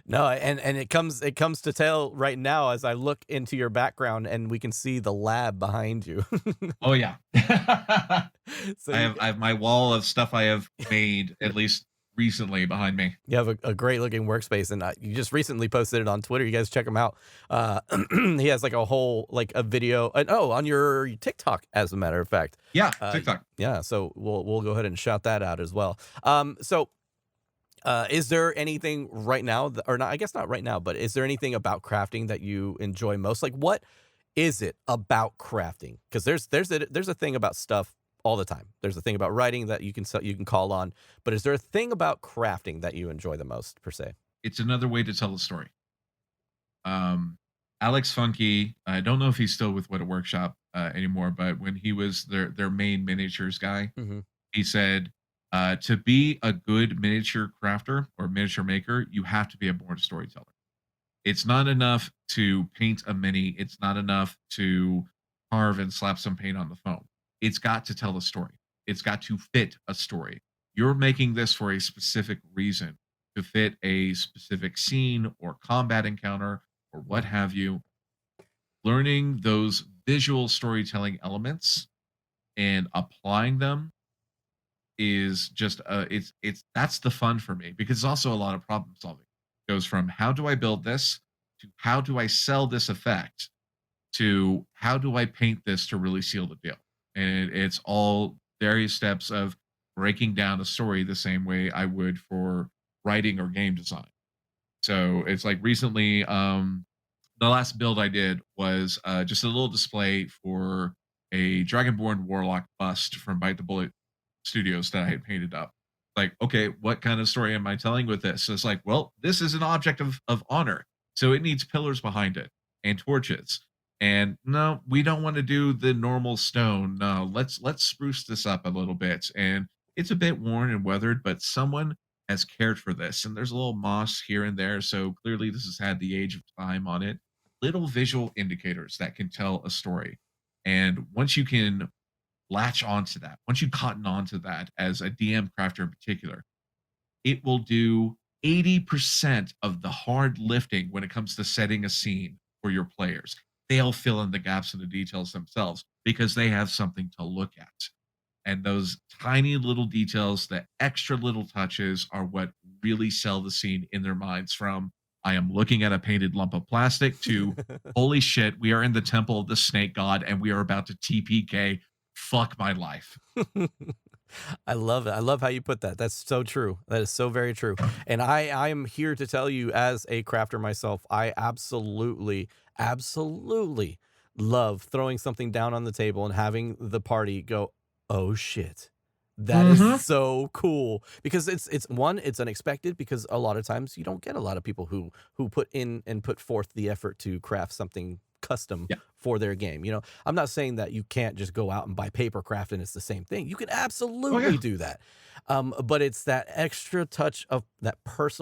S1: No, and it comes to tell right now as I look into your background and we can see the lab behind you.
S2: Oh yeah.
S1: So
S2: I have my wall of stuff I have made at least recently behind me.
S1: you have a great looking workspace, and you just recently posted it on Twitter. You guys check him out. He has like a whole like a video. Oh, on your TikTok, as a matter of fact.
S2: Yeah,
S1: Uh,
S2: TikTok.
S1: yeah, so we'll go ahead and shout that out as well. So is there anything right now, or not? I guess not right now, but is there anything about crafting that you enjoy most? Like, what is it about crafting? Because there's a thing about stuff all the time. There's a thing about writing that you can call on, but is there a thing about crafting that you enjoy the most per se?
S2: It's another way to tell a story. Um, Alex Funky, I don't know if he's still with What a Workshop anymore, but when he was their main miniatures guy,
S1: Hmm.
S2: he said, to be a good miniature crafter or miniature maker, you have to be a born storyteller. It's not enough to paint a mini. It's not enough to carve and slap some paint on the foam. It's got to tell a story. It's got to fit a story. You're making this for a specific reason, to fit a specific scene or combat encounter or what have you. Learning those visual storytelling elements and applying them is just it's that's the fun for me, because it's also a lot of problem solving. It goes from how do I build this to how do I sell this effect to how do I paint this to really seal the deal. And it's all various steps of breaking down a story the same way I would for writing or game design. So it's like recently, the last build I did was just a little display for a Dragonborn Warlock bust from Bite the Bullet Studios that I had painted up. Like, okay, what kind of story am I telling with this? So it's like, well, this is an object of honor, so it needs pillars behind it and torches. And no, we don't want to do the normal stone. No, let's spruce this up a little bit. And it's a bit worn and weathered, but someone has cared for this. And there's a little moss here and there, so clearly this has had the age of time on it. Little visual indicators that can tell a story. And once you can latch onto that, once you cotton onto that as a DM crafter in particular, it will do 80% of the hard lifting when it comes to setting a scene for your players. They'll fill in the gaps and the details themselves because they have something to look at. And those tiny little details, the extra little touches, are what really sell the scene in their minds, from I am looking at a painted lump of plastic to holy shit, we are in the temple of the snake god and we are about to TPK. Fuck my life.
S1: I love it. I love how you put that. That's so true. That is so very true. And I am here to tell you, as a crafter myself, I absolutely, absolutely love throwing something down on the table and having the party go, oh shit. That is so cool, because it's one, it's unexpected, because a lot of times you don't get a lot of people who put in and put forth the effort to craft something custom
S2: Yeah.
S1: for their game. You know, I'm not saying that you can't just go out and buy paper craft and it's the same thing. You can
S2: Oh,
S1: absolutely
S2: yeah.
S1: do that. But it's that extra touch of that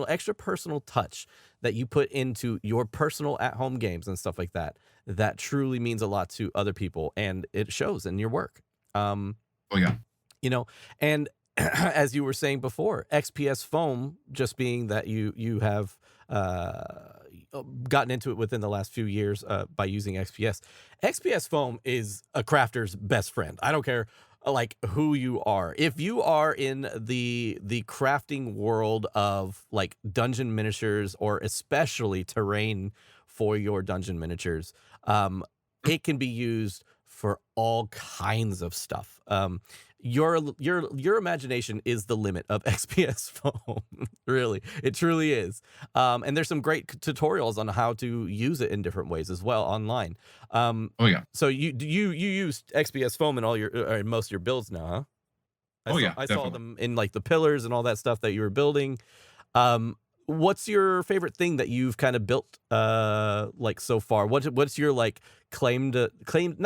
S1: extra personal touch that you put into your personal at-home games and stuff like that, that truly means a lot to other people, and it shows in your work. Um,
S2: Oh, yeah.
S1: you know, and as you were saying before, XPS foam, just being that you have gotten into it within the last few years by using XPS foam is a crafter's best friend. I don't care like who you are. If you are in the crafting world of like dungeon miniatures, or especially terrain for your dungeon miniatures, it can be used for all kinds of stuff. Your imagination is the limit of XPS foam. Really, it truly is. And there's some great tutorials on how to use it in different ways as well online.
S2: Oh, yeah.
S1: So you use XPS foam in all your in most of your builds now, huh?
S2: Oh, yeah,
S1: I saw
S2: definitely.
S1: them in like the pillars and all that stuff that you were building. What's your favorite thing that you've kind of built like so far? What's your like claim, no,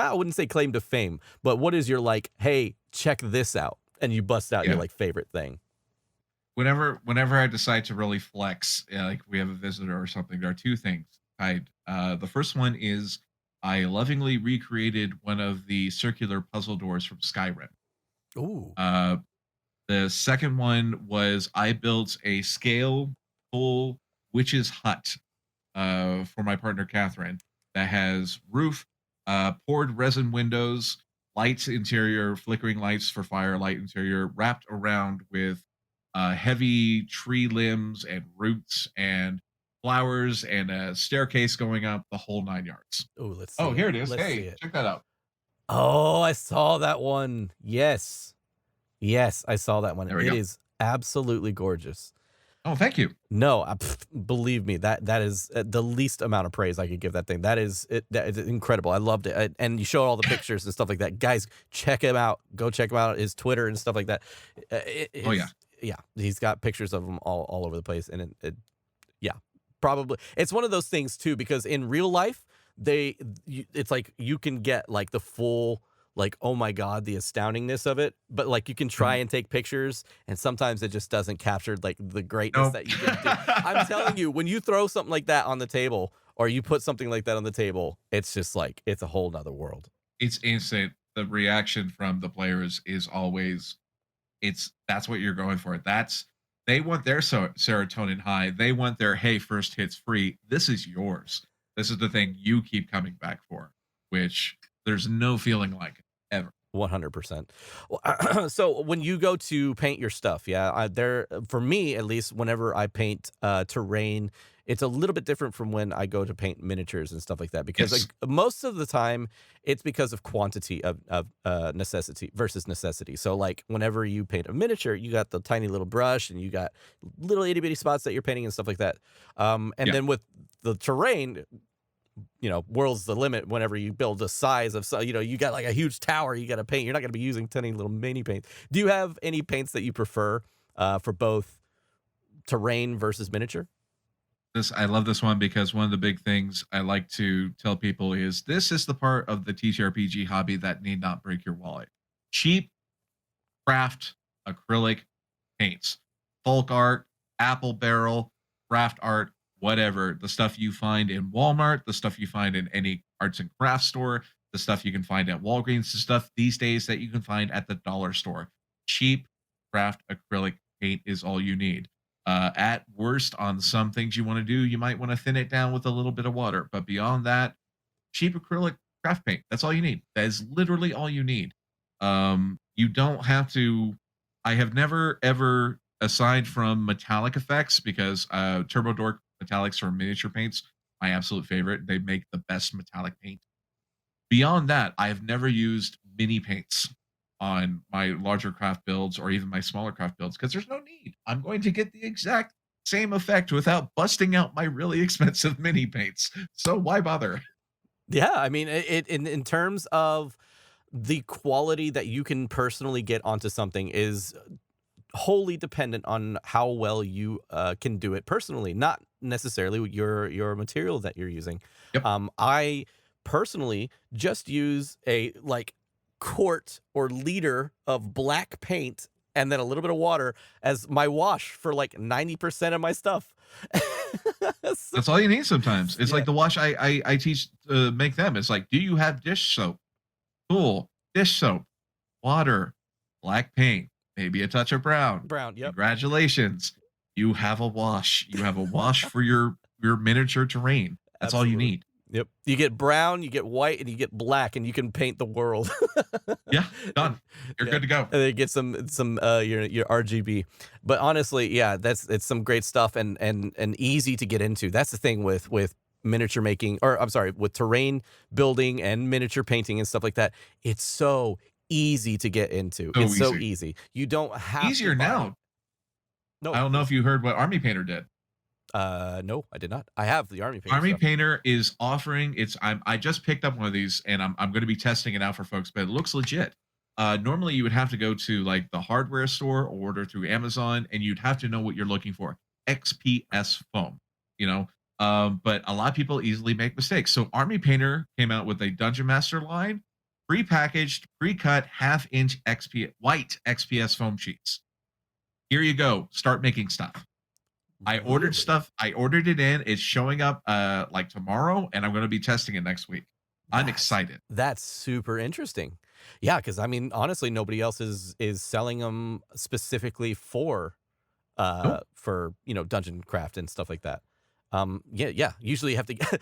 S1: I wouldn't say claim to fame, but what is your like, hey, check this out, and you bust out your
S2: Yeah.
S1: like favorite thing?
S2: Whenever I decide to really flex, like we have a visitor or something, there are two things. The first one is I lovingly recreated one of the circular puzzle doors from Skyrim.
S1: Ooh.
S2: Uh, the second one was I built a scale full witch's hut for my partner Catherine, that has roof, poured resin windows, lights interior, flickering lights for fire, light interior, wrapped around with heavy tree limbs and roots and flowers and a staircase going up, the whole 9 yards.
S1: Oh, let's
S2: Oh,
S1: see it.
S2: here it is.
S1: Let's see
S2: Hey,
S1: it.
S2: check that out.
S1: Oh, I saw that one. Yes. Yes, I saw that one.
S2: There we
S1: It
S2: go.
S1: is absolutely gorgeous.
S2: Oh, thank you.
S1: No, believe me, that is the least amount of praise I could give that thing. That is it. That is incredible. I loved it. And you showed all the pictures and stuff like that. Guys, check him out. Go check him out. His Twitter and stuff like that.
S2: Oh, yeah.
S1: Yeah. He's got pictures of him all over the place, and yeah, probably it's one of those things too, because in real life it's like you can get like the full like, oh my God, the astoundingness of it. But like you can try and take pictures, and sometimes it just doesn't capture like the greatness
S2: Nope.
S1: that you can do. I'm telling you, when you throw something like that on the table, or you put something like that on the table, it's just like it's a whole nother world.
S2: It's instant. The reaction from the players is always that's what you're going for. They want their serotonin high. They want their hey, first hit's free. This is yours. This is the thing you keep coming back for, which there's no feeling like it ever.
S1: 100%. Well, so when you go to paint your stuff, yeah, for me at least, whenever I paint terrain, it's a little bit different from when I go to paint miniatures and stuff like that, because
S2: Yes.
S1: like most of the time it's because of quantity of necessity versus necessity. So like whenever you paint a miniature, you got the tiny little brush and you got little itty bitty spots that you're painting and stuff like that. And
S2: Yeah.
S1: then with the terrain, world's the limit. Whenever you build the size of, you got like a huge tower you got to paint, you're not going to be using tiny little mini paints. Do you have any paints that you prefer for both terrain versus miniature?
S2: I love this one because one of the big things I like to tell people is this is the part of the TTRPG hobby that need not break your wallet. Cheap craft acrylic paints, folk art, apple barrel, craft art, whatever. The stuff you find in Walmart, the stuff you find in any arts and crafts store, the stuff you can find at Walgreens, the stuff these days that you can find at the dollar store. Cheap craft acrylic paint is all you need. At worst, on some things you want to do, you might want to thin it down with a little bit of water. But beyond that, cheap acrylic craft paint. That's all you need. That is literally all you need. You don't have to. I have never ever, aside from metallic effects, because Turbo Dork metallics for miniature paints, my absolute favorite. They make the best metallic paint. Beyond that, I have never used mini paints on my larger craft builds or even my smaller craft builds because there's no need. I'm going to get the exact same effect without busting out my really expensive mini paints. So why bother?
S1: Yeah, I mean, in terms of the quality that you can personally get onto something is wholly dependent on how well you can do it personally, not necessarily your material that you're using.
S2: Yep.
S1: I personally just use a like quart or liter of black paint and then a little bit of water as my wash for like 90% of my stuff.
S2: That's all you need sometimes. It's
S1: Yeah.
S2: like the wash I teach to make them. It's like, do you have dish soap? Cool. Dish soap, water, black paint, maybe a touch of brown.
S1: Brown, yep.
S2: Congratulations. You have a wash. You have a wash for your miniature terrain. That's all you
S1: Absolutely.
S2: need.
S1: Yep. You get brown, you get white, and you get black, and you can paint the world.
S2: Yeah, done. You're good to go.
S1: And then get some your RGB. But honestly, yeah, it's some great stuff and easy to get into. That's the thing with miniature making, or I'm sorry, with terrain building and miniature painting and stuff like that. It's so easy to get into.
S2: So
S1: it's so
S2: easy.
S1: easy. You don't have
S2: Easier
S1: to buy.
S2: now.
S1: No,
S2: I don't know if you heard what Army Painter did.
S1: no, I did not. I have the Army Painter.
S2: Army
S1: stuff.
S2: Painter is offering I just picked up one of these and I'm going to be testing it out for folks, but it looks legit. Normally you would have to go to like the hardware store or order through Amazon and you'd have to know what you're looking for. XPS foam, but a lot of people easily make mistakes. So Army Painter came out with a Dungeon Master line, pre-packaged, pre-cut half-inch white XPS foam sheets. Here you go. Start making stuff. I ordered stuff. I ordered it in. It's showing up like tomorrow, and I'm going to be testing it next week. I'm excited.
S1: That's super interesting. Yeah, because I mean, honestly, nobody else is selling them specifically for dungeon craft and stuff like that. Yeah. Usually you have to get.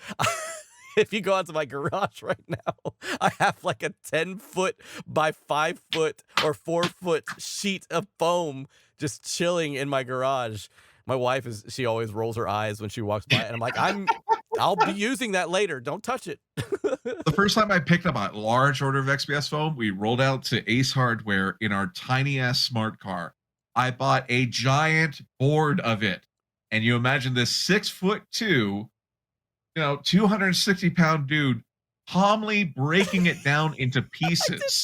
S1: If you go out to my garage right now, I have like a 10-foot by 5-foot or 4-foot sheet of foam just chilling in my garage. My wife she always rolls her eyes when she walks by, and I'm like, I'll be using that later. Don't touch it.
S2: The first time I picked up a large order of XPS foam, we rolled out to Ace Hardware in our tiny ass smart car. I bought a giant board of it, and you imagine this 6'2", 260-pound dude calmly breaking it down into pieces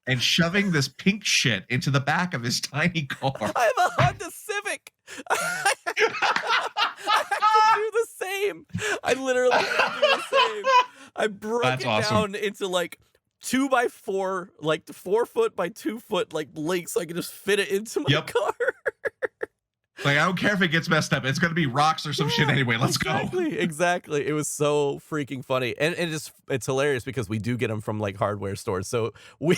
S2: and shoving this pink shit into the back of his tiny car.
S1: I have a Honda Civic. I have to do the same. I literally have to do the same. I broke
S2: That's
S1: it
S2: awesome.
S1: down into like 2x4, like 4 foot by 2 foot, like link, so I can just fit it into my car.
S2: Like, I don't care if it gets messed up. It's going to be rocks or some shit anyway. Let's go.
S1: Exactly. It was so freaking funny. And it's hilarious because we do get them from like hardware stores. So we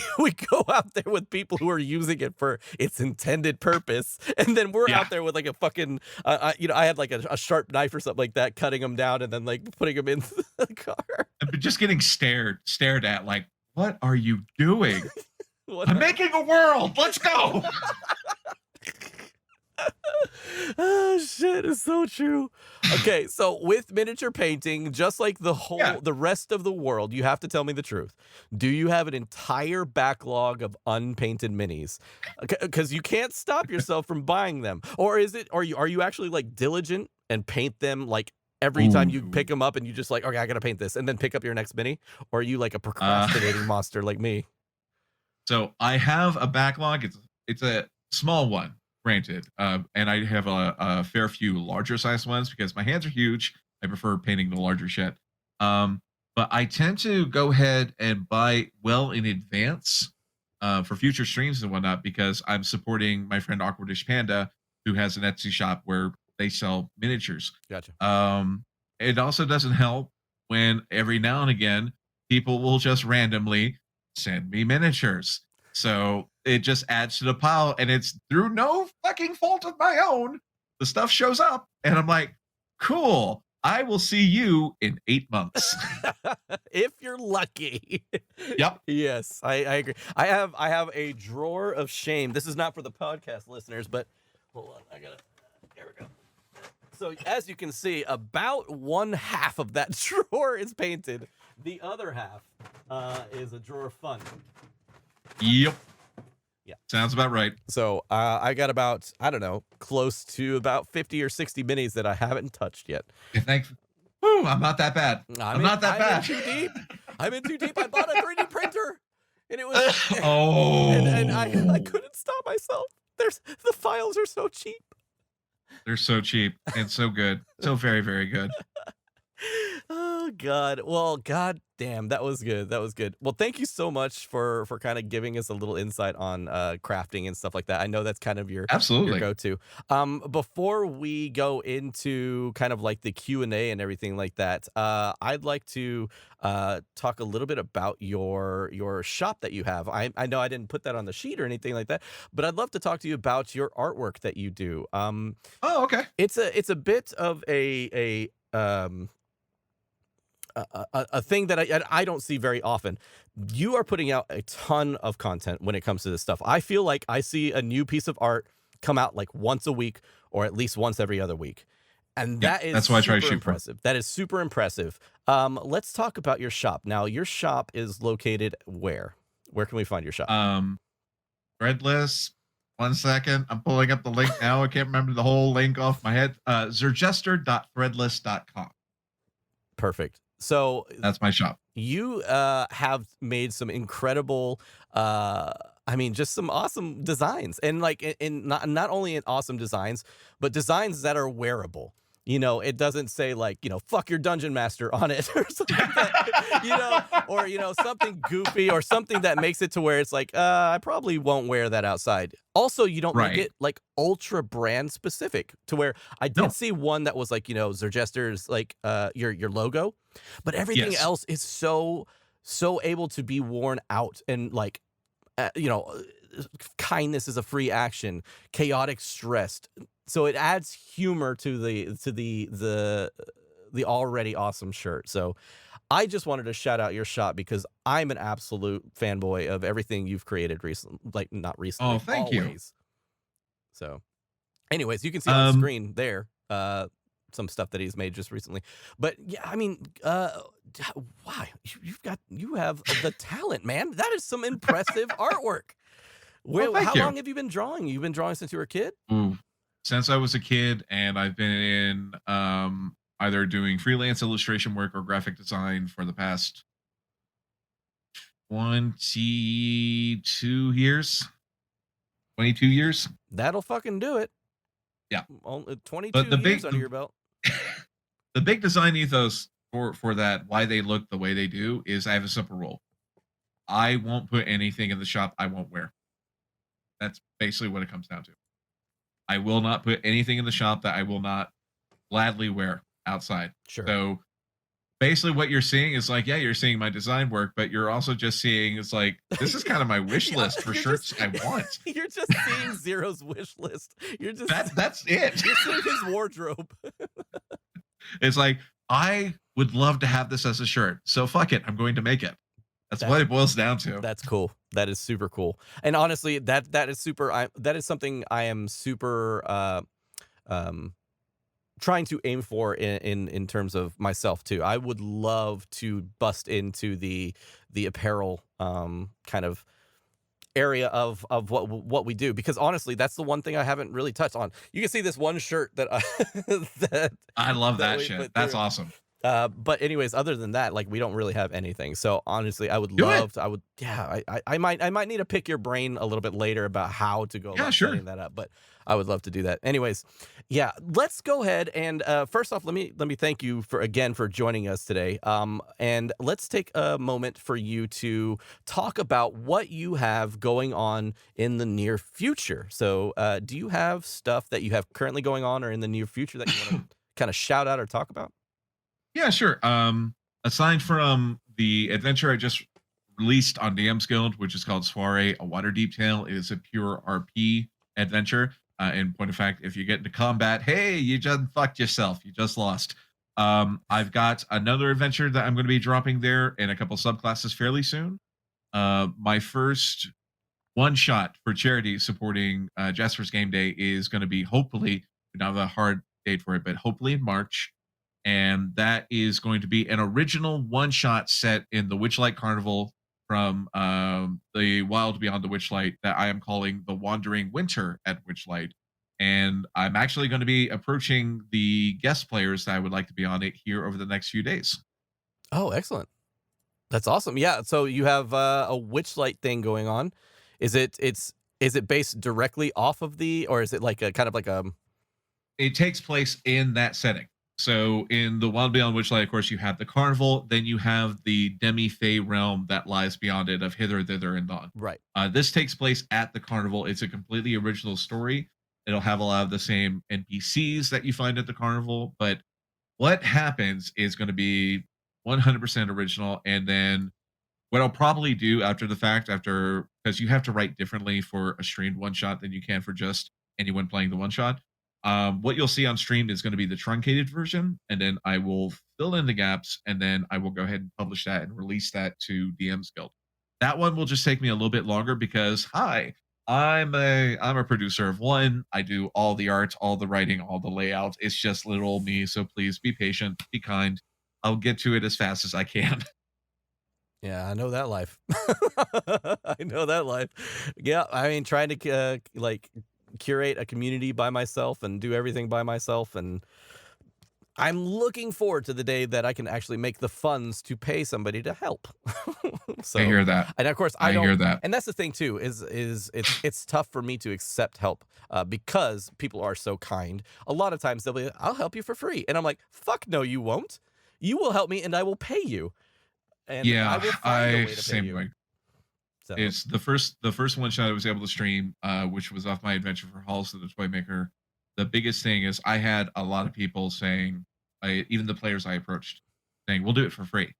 S1: go out there with people who are using it for its intended purpose. And then we're out there with like a fucking, I had like a sharp knife or something like that, cutting them down and then like putting them in the car.
S2: But just getting stared at like, what are you doing? I'm making a world. Let's go.
S1: Oh shit, it's so true. Okay, so with miniature painting, just like the rest of the world, you have to tell me the truth. Do you have an entire backlog of unpainted minis? Because you can't stop yourself from buying them. Or are you actually like diligent and paint them like every time you pick them up and you just like, okay, I gotta paint this and then pick up your next mini? Or are you like a procrastinating monster like me?
S2: So I have a backlog. It's a small one, granted, and I have a fair few larger size ones because my hands are huge. I prefer painting the larger shit. But I tend to go ahead and buy well in advance for future streams and whatnot because I'm supporting my friend Awkwardish Panda, who has an Etsy shop where they sell miniatures.
S1: Gotcha.
S2: It also doesn't help when every now and again people will just randomly send me miniatures. So it just adds to the pile, and it's through no fucking fault of my own. The stuff shows up, and I'm like, cool. I will see you in 8 months.
S1: If you're lucky.
S2: Yep.
S1: Yes, I agree. I have a drawer of shame. This is not for the podcast listeners, but hold on. There we go. So as you can see, about 1/2 of that drawer is painted. The other half is a drawer of fun.
S2: Yep.
S1: Yeah.
S2: Sounds about right.
S1: So I got about, I don't know, close to about 50 or 60 minis that I haven't touched yet.
S2: I'm not that bad. I'm not that bad.
S1: I'm in too deep. I bought a 3D printer. And it was and I couldn't stop myself. The files are so cheap.
S2: They're so cheap and so good. So very, very good.
S1: Oh God. Well, God damn, that was good. Well, thank you so much for kind of giving us a little insight on crafting and stuff like that. I know that's kind of your go-to. Before we go into kind of like the Q&A and everything like that, I'd like to talk a little bit about your shop that you have. I know I didn't put that on the sheet or anything like that, but I'd love to talk to you about your artwork that you do.
S2: Okay.
S1: It's a bit of a thing that I don't see very often. You are putting out a ton of content when it comes to this stuff. I feel like I see a new piece of art come out like once a week or at least once every other week. And that's why I try to shoot impressive. That is super impressive. Let's talk about your shop. Now, your shop is located where? Where can we find your shop?
S2: Threadless. 1 second. I'm pulling up the link now. I can't remember the whole link off my head. Xerjester.threadless.com.
S1: Perfect. So
S2: that's my shop.
S1: You have made some incredible, just some awesome designs, and like in not only in awesome designs, but designs that are wearable. It doesn't say like, fuck your dungeon master on it or something like that, or, something goofy or something that makes it to where it's like, I probably won't wear that outside. Also, you don't make it like ultra brand specific to where I did see one that was like, Xerjester's like your logo, but everything else is so able to be worn out and like, kindness is a free action, chaotic stressed. So it adds humor to the already awesome shirt. So I just wanted to shout out your shop because I'm an absolute fanboy of everything you've created recently. Like not recently.
S2: Oh, thank you.
S1: So anyways, you can see on the screen there some stuff that he's made just recently. But yeah, I mean, wow, you have the talent, man. That is some impressive artwork. How long have you been drawing? You've been drawing since you were a kid?
S2: Since I was a kid, and I've been in either doing freelance illustration work or graphic design for the past 22 years. 22 years.
S1: That'll fucking do it.
S2: Yeah.
S1: 22 years under your belt.
S2: The big design ethos for that, why they look the way they do, is I have a simple rule. I won't put anything in the shop I won't wear. That's basically what it comes down to. I will not put anything in the shop that I will not gladly wear outside.
S1: Sure.
S2: So basically what you're seeing is like, yeah, you're seeing my design work, but you're also just seeing it's like, this is kind of my wish
S1: Yeah,
S2: list for shirts I want.
S1: you're just seeing Zero's wish list. You're just
S2: That's it.
S1: you're seeing his wardrobe.
S2: It's like, I would love to have this as a shirt. So fuck it. I'm going to make it. That's
S1: That-
S2: what it boils down to.
S1: That's cool. That is super cool. And honestly, that is super. That is something I am super um trying to aim for in terms of myself too. I would love to bust into the apparel kind of area of what we do, because honestly that's the one thing I haven't really touched on. You can see this one shirt that that
S2: I love
S1: that
S2: that
S1: we
S2: shit.
S1: put
S2: That's
S1: through.
S2: awesome.
S1: But anyways, other than that, like we don't really have anything. So honestly, I would
S2: Do it.
S1: love to, I would, yeah, I might need to pick your brain a little bit later about how to go
S2: Yeah,
S1: about
S2: sure.
S1: setting that up, but I would love to do that. Anyways, yeah, let's go ahead and first off, let me thank you for joining us today. And let's take a moment for you to talk about what you have going on in the near future. So, do you have stuff that you have currently going on or in the near future that you want to kind of shout out or talk about?
S2: Yeah, sure. Aside from the adventure I just released on DM's Guild, which is called Soiree, a Waterdeep Tale, it is a pure RP adventure. In point of fact, if you get into combat, hey, you just fucked yourself. You just lost. I've got another adventure that I'm going to be dropping there in a couple subclasses fairly soon. My first one shot for charity supporting Jasper's Game Day is going to be hopefully, we don't have a hard date for it, but hopefully in March. And that is going to be an original one shot set in the Witchlight Carnival from the Wild Beyond the Witchlight that I am calling the Wandering Winter at Witchlight. And I'm actually going to be approaching the guest players that I would like to be on it here over the next few days.
S1: Oh, excellent. That's awesome. Yeah. So you have a Witchlight thing going on. Is it based directly off of or is it like a kind of like a?
S2: It takes place in that setting. So in the Wild Beyond Witchlight, of course, you have the carnival, then you have the demi-fae realm that lies beyond it of hither, thither, and dawn.
S1: Right.
S2: This takes place at the carnival. It's a completely original story. It'll have a lot of the same NPCs that you find at the carnival, but what happens is going to be 100% original. And then what I'll probably do after the fact, because you have to write differently for a streamed one shot than you can for just anyone playing the one shot. What you'll see on stream is going to be the truncated version, and then I will fill in the gaps, and then I will go ahead and publish that and release that to DM's Guild. That one will just take me a little bit longer because I'm a producer of one. I do all the art, all the writing, all the layouts. It's just little old me, so please be patient, be kind. I'll get to it as fast as I can.
S1: Yeah, I know that life. I know that life. Yeah, I mean, trying to like curate a community by myself and do everything by myself, and I'm looking forward to the day that I can actually make the funds to pay somebody to help. So,
S2: I hear that.
S1: and of course
S2: I
S1: don't
S2: hear that.
S1: and that's the thing too, is it's tough for me to accept help because people are so kind. A lot of times they'll be, I'll help you for free, and I'm like, fuck no, you won't. You will help me and I will pay you, and I will find a way to pay
S2: same
S1: you.
S2: way.
S1: So
S2: It's the first one shot I was able to stream, which was off my adventure for Halls of the Toy Maker. The biggest thing is I had a lot of people saying, even the players I approached, saying, "We'll do it for free,"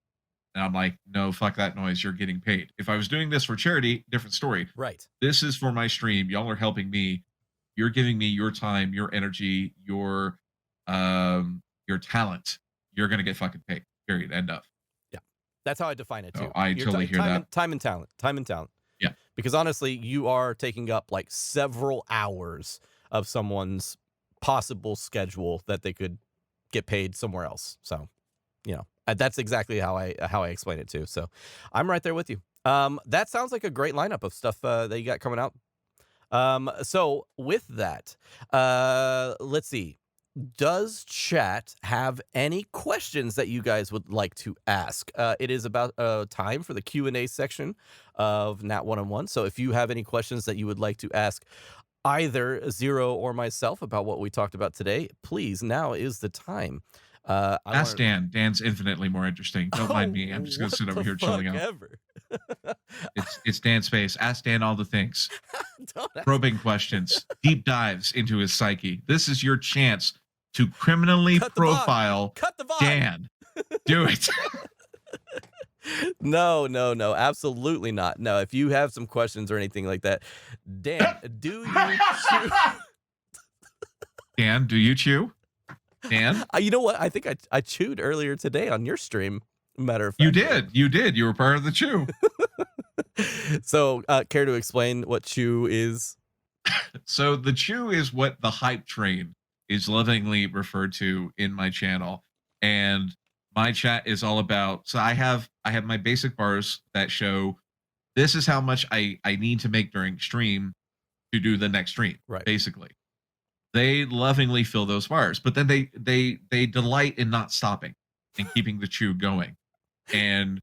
S2: and I'm like, "No, fuck that noise. You're getting paid. If I was doing this for charity, different story.
S1: right.
S2: This is for my stream. Y'all are helping me. You're giving me your time, your energy, your talent. You're gonna get fucking paid. Period. End of."
S1: That's how I define it too.
S2: So I totally hear that.
S1: Time and talent.
S2: Yeah.
S1: Because honestly, you are taking up like several hours of someone's possible schedule that they could get paid somewhere else. So, that's exactly how I explain it too. So, I'm right there with you. That sounds like a great lineup of stuff that you got coming out. So with that, let's see. Does chat have any questions that you guys would like to ask? It is about time for the Q&A section of Nat 1-on-1. So if you have any questions that you would like to ask either Xero or myself about what we talked about today, please, now is the time. I
S2: Ask
S1: want.
S2: Dan. Dan's infinitely more interesting. Don't mind
S1: Oh,
S2: me. I'm just gonna
S1: what
S2: sit over
S1: the
S2: here chilling
S1: fuck
S2: out.
S1: ever.
S2: It's Dan's space. Ask Dan all the things.
S1: Don't ask.
S2: Probing questions, deep dives into his psyche. This is your chance to criminally
S1: Cut the VOD.
S2: profile
S1: Cut the VOD.
S2: Dan. Do it.
S1: No, no, no, absolutely not. No, if you have some questions or anything like that, Dan, do you chew?
S2: Dan, do you chew? Dan?
S1: You know what? I think I chewed earlier today on your stream. Matter of fact,
S2: You did. You did. You were part of the chew.
S1: So, care to explain what chew is?
S2: So the chew is what the hype train is lovingly referred to in my channel. And my chat is all about, so I have my basic bars that show this is how much I need to make during stream to do the next stream.
S1: Right.
S2: Basically. They lovingly fill those bars, but then they delight in not stopping and keeping the chew going. And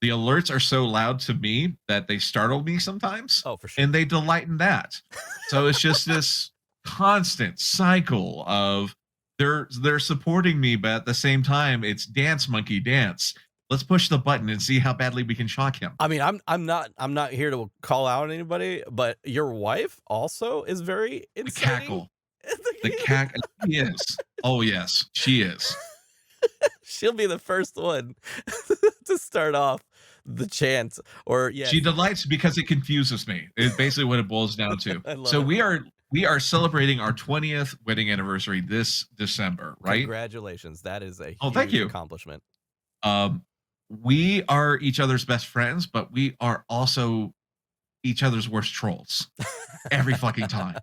S2: the alerts are so loud to me that they startle me sometimes.
S1: Oh, for sure.
S2: And they delight in that. So it's just this constant cycle of they're supporting me, but at the same time, it's dance monkey dance. Let's push the button and see how badly we can shock him.
S1: I mean, I'm not here to call out anybody, but your wife also is very
S2: The
S1: inciting.
S2: cackle. The cackle. She is. Oh yes, she is.
S1: She'll be the first one to start off the chant, or yeah.
S2: She delights because it confuses me. It's basically what it boils down to.
S1: I love
S2: So
S1: it.
S2: we are celebrating our 20th wedding anniversary this December, right?
S1: Congratulations. That is a
S2: Thank
S1: huge
S2: you.
S1: accomplishment.
S2: We are each other's best friends, but we are also each other's worst trolls every fucking time.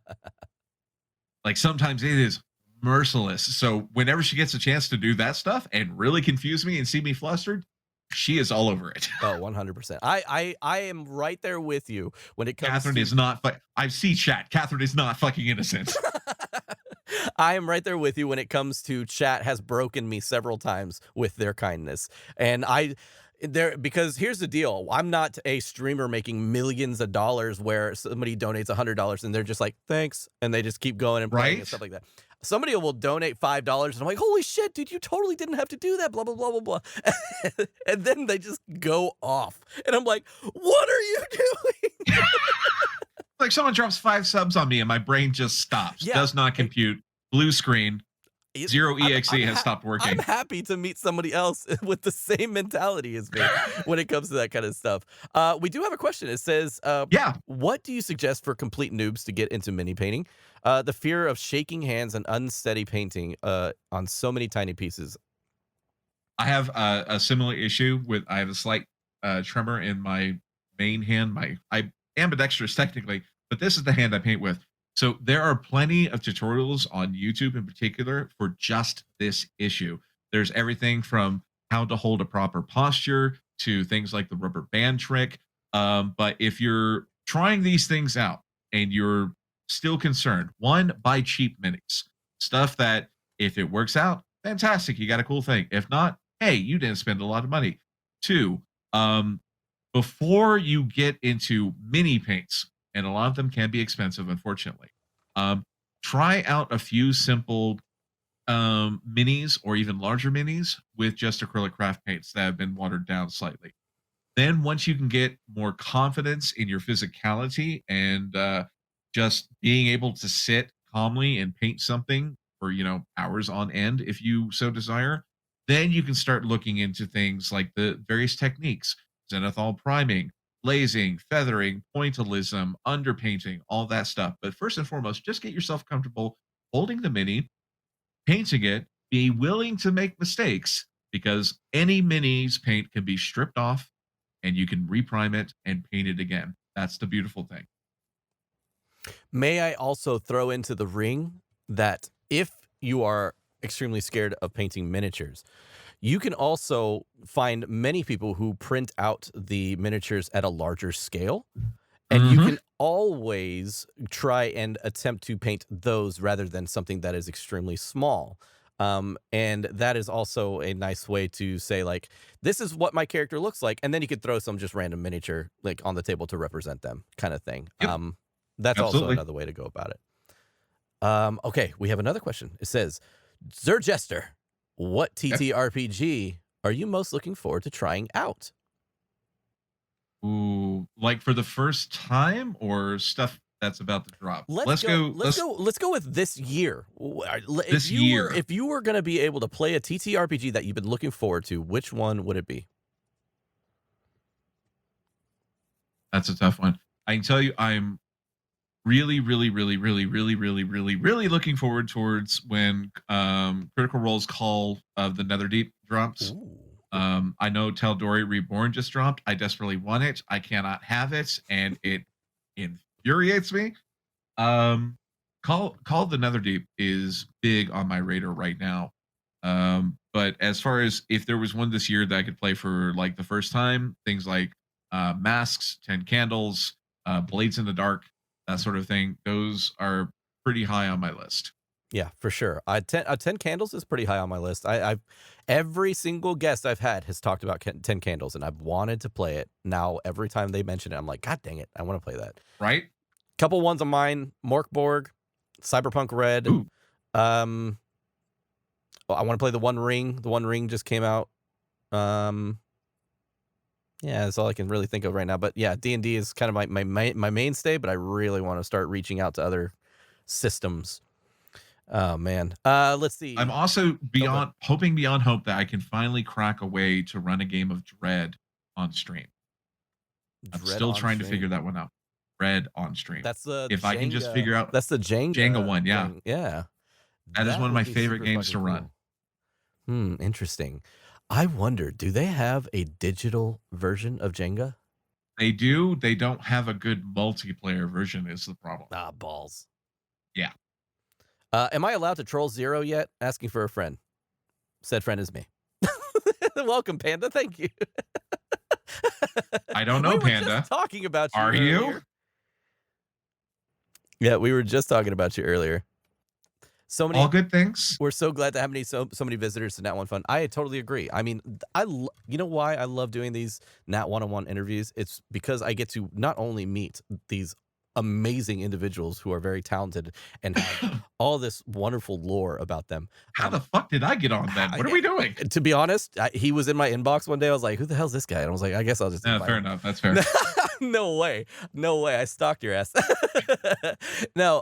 S2: Like sometimes it is merciless. So whenever she gets a chance to do that stuff and really confuse me and see me flustered, she is all over it.
S1: Oh, 100%. I am right there with you when it comes
S2: Catherine
S1: to...
S2: is not, I see chat. Catherine is not fucking innocent.
S1: I am right there with you when it comes to chat has broken me several times with their kindness. And because here's the deal. I'm not a streamer making millions of dollars where somebody donates $100 and they're just like, thanks. And they just keep going and playing and stuff like that. Somebody will donate $5 and I'm like, holy shit, dude, you totally didn't have to do that, blah, blah, blah, blah, blah. And then they just go off. And I'm like, what are you doing?
S2: Like someone drops 5 subs on me and my brain just stops.
S1: Yeah.
S2: Does not compute. Blue screen. Zero EXE has stopped working.
S1: I'm happy to meet somebody else with the same mentality as me when it comes to that kind of stuff. We do have a question. It says, what do you suggest for complete noobs to get into mini painting? The fear of shaking hands and unsteady painting on so many tiny pieces.
S2: I have a similar issue with, I have a slight tremor in my main hand. I ambidextrous technically, but this is the hand I paint with. So there are plenty of tutorials on YouTube in particular for just this issue. There's everything from how to hold a proper posture to things like the rubber band trick. But if you're trying these things out and you're still concerned, one, buy cheap minis. Stuff that if it works out, fantastic, you got a cool thing. If not, hey, you didn't spend a lot of money. Two, before you get into mini paints, and a lot of them can be expensive, unfortunately. Try out a few simple minis or even larger minis with just acrylic craft paints that have been watered down slightly. Then once you can get more confidence in your physicality and just being able to sit calmly and paint something for, hours on end, if you so desire, then you can start looking into things like the various techniques, zenithal priming, glazing, feathering, pointillism, underpainting, all that stuff. But first and foremost, just get yourself comfortable holding the mini, painting it, be willing to make mistakes because any mini's paint can be stripped off and you can reprime it and paint it again. That's the beautiful thing.
S1: May I also throw into the ring that if you are extremely scared of painting miniatures, you can also find many people who print out the miniatures at a larger scale, and you can always try and attempt to paint those rather than something that is extremely small. And that is also a nice way to say, like, this is what my character looks like, and then you could throw some just random miniature like on the table to represent them, kind of thing.
S2: Yep.
S1: That's
S2: Absolutely.
S1: also another way to go about it. Okay, we have another question. It says, Xerjester, What TTRPG are you most looking forward to trying out?
S2: Ooh, like for the first time or stuff that's about to drop? Let's go.
S1: Let's go with this year.
S2: This year.
S1: If you were going to be able to play a TTRPG that you've been looking forward to, which one would it be?
S2: That's a tough one. I can tell you, I'm really, really, really, really, really, really, really, really looking forward towards when Critical Role's Call of the Netherdeep drops.
S1: Ooh.
S2: I know Tal'Dorei Reborn just dropped. I desperately want it. I cannot have it, and it infuriates me. Call of the Netherdeep is big on my radar right now. But as far as if there was one this year that I could play for like the first time, things like Masks, 10 Candles, Blades in the Dark, that sort of thing, those are pretty high on my list.
S1: Yeah, for sure. 10 Candles is pretty high on my list. I've every single guest I've had has talked about 10 Candles, and I've wanted to play it. Now, every time they mention it, I'm like, God dang it, I want to play that.
S2: Right?
S1: Couple ones of mine: Morkborg, Cyberpunk Red.
S2: Ooh.
S1: I want to play the One Ring. The One Ring just came out. Yeah, that's all I can really think of right now. But yeah, D&D is kind of my mainstay, but I really want to start reaching out to other systems. Oh man. Let's see.
S2: I'm also hoping beyond hope that I can finally crack a way to run a game of Dread on stream. I'm still trying to figure that one out. Dread on stream.
S1: That's the
S2: if Jenga, I can just figure out
S1: that's the Jenga
S2: one, yeah.
S1: Yeah.
S2: That is one of my favorite games to run.
S1: Cool. Interesting. I wonder, do they have a digital version of Jenga?
S2: They do. They don't have a good multiplayer version is the problem.
S1: Ah, balls.
S2: Yeah.
S1: Am I allowed to troll Xero yet? Asking for a friend. Said friend is me. Welcome, Panda. Thank you.
S2: I don't know,
S1: we
S2: Panda.
S1: Were just talking about you.
S2: Are
S1: earlier.
S2: you?
S1: Yeah, we were just talking about you earlier. So many
S2: all good things.
S1: We're so glad to have so many visitors to Nat One Fun. I totally agree. I mean, you know why I love doing these Nat One-on-One interviews? It's because I get to not only meet these amazing individuals who are very talented and have all this wonderful lore about them.
S2: How the fuck did I get on then? What are we doing?
S1: To be honest, he was in my inbox one day. I was like, who the hell's this guy? And I was like, I guess I'll just
S2: fair enough. That's fair.
S1: No way. I stalked your ass. No,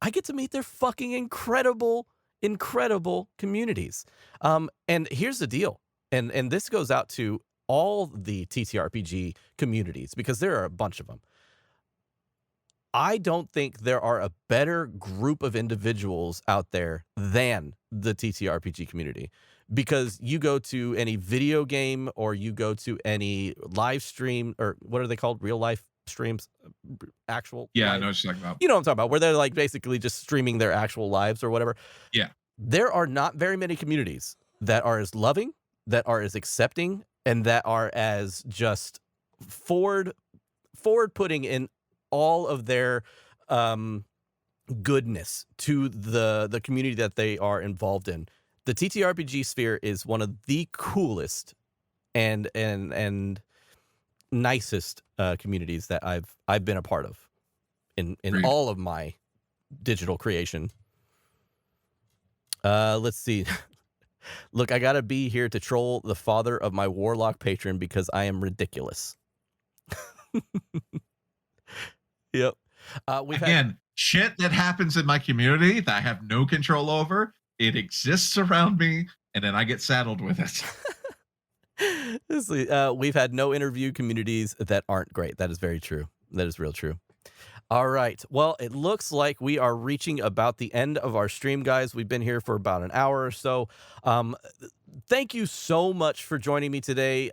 S1: I get to meet their fucking incredible communities. And here's the deal. And this goes out to all the TTRPG communities because there are a bunch of them. I don't think there are a better group of individuals out there than the TTRPG community. Because you go to any video game or you go to any live stream, or what are they called? Real life streams? Actual?
S2: Yeah,
S1: live?
S2: I know what you're talking about.
S1: You know what I'm talking about, where they're like basically just streaming their actual lives or whatever.
S2: Yeah.
S1: There are not very many communities that are as loving, that are as accepting, and that are as just forward putting in all of their goodness to the community that they are involved in. The TTRPG sphere is one of the coolest and nicest communities that I've been a part of in all of my digital creation. Let's see. Look, I gotta be here to troll the father of my warlock patron because I am ridiculous. Yep.
S2: Shit that happens in my community that I have no control over. It exists around me, and then I get saddled with it.
S1: We've had no interview communities that aren't great. That is very true. That is real true. All right. Well, it looks like we are reaching about the end of our stream, guys. We've been here for about an hour or so. Thank you so much for joining me today.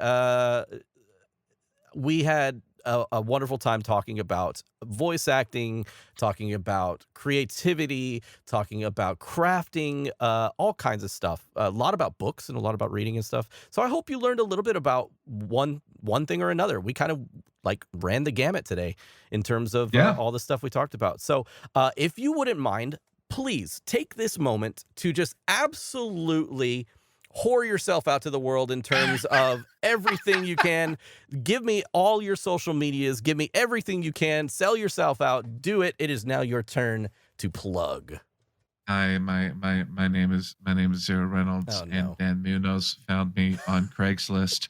S1: We had a wonderful time talking about voice acting, talking about creativity, talking about crafting, all kinds of stuff. A lot about books and a lot about reading and stuff. So I hope you learned a little bit about one thing or another. We kind of like ran the gamut today in terms of all the stuff we talked about. So if you wouldn't mind, please take this moment to just absolutely whore yourself out to the world in terms of everything you can. Give me all your social medias. Give me everything you can. Sell yourself out. Do it. It is now your turn to plug.
S2: Hi, my name is Xero Reynolds,
S1: Oh
S2: and
S1: no.
S2: Dan Munoz found me on Craigslist.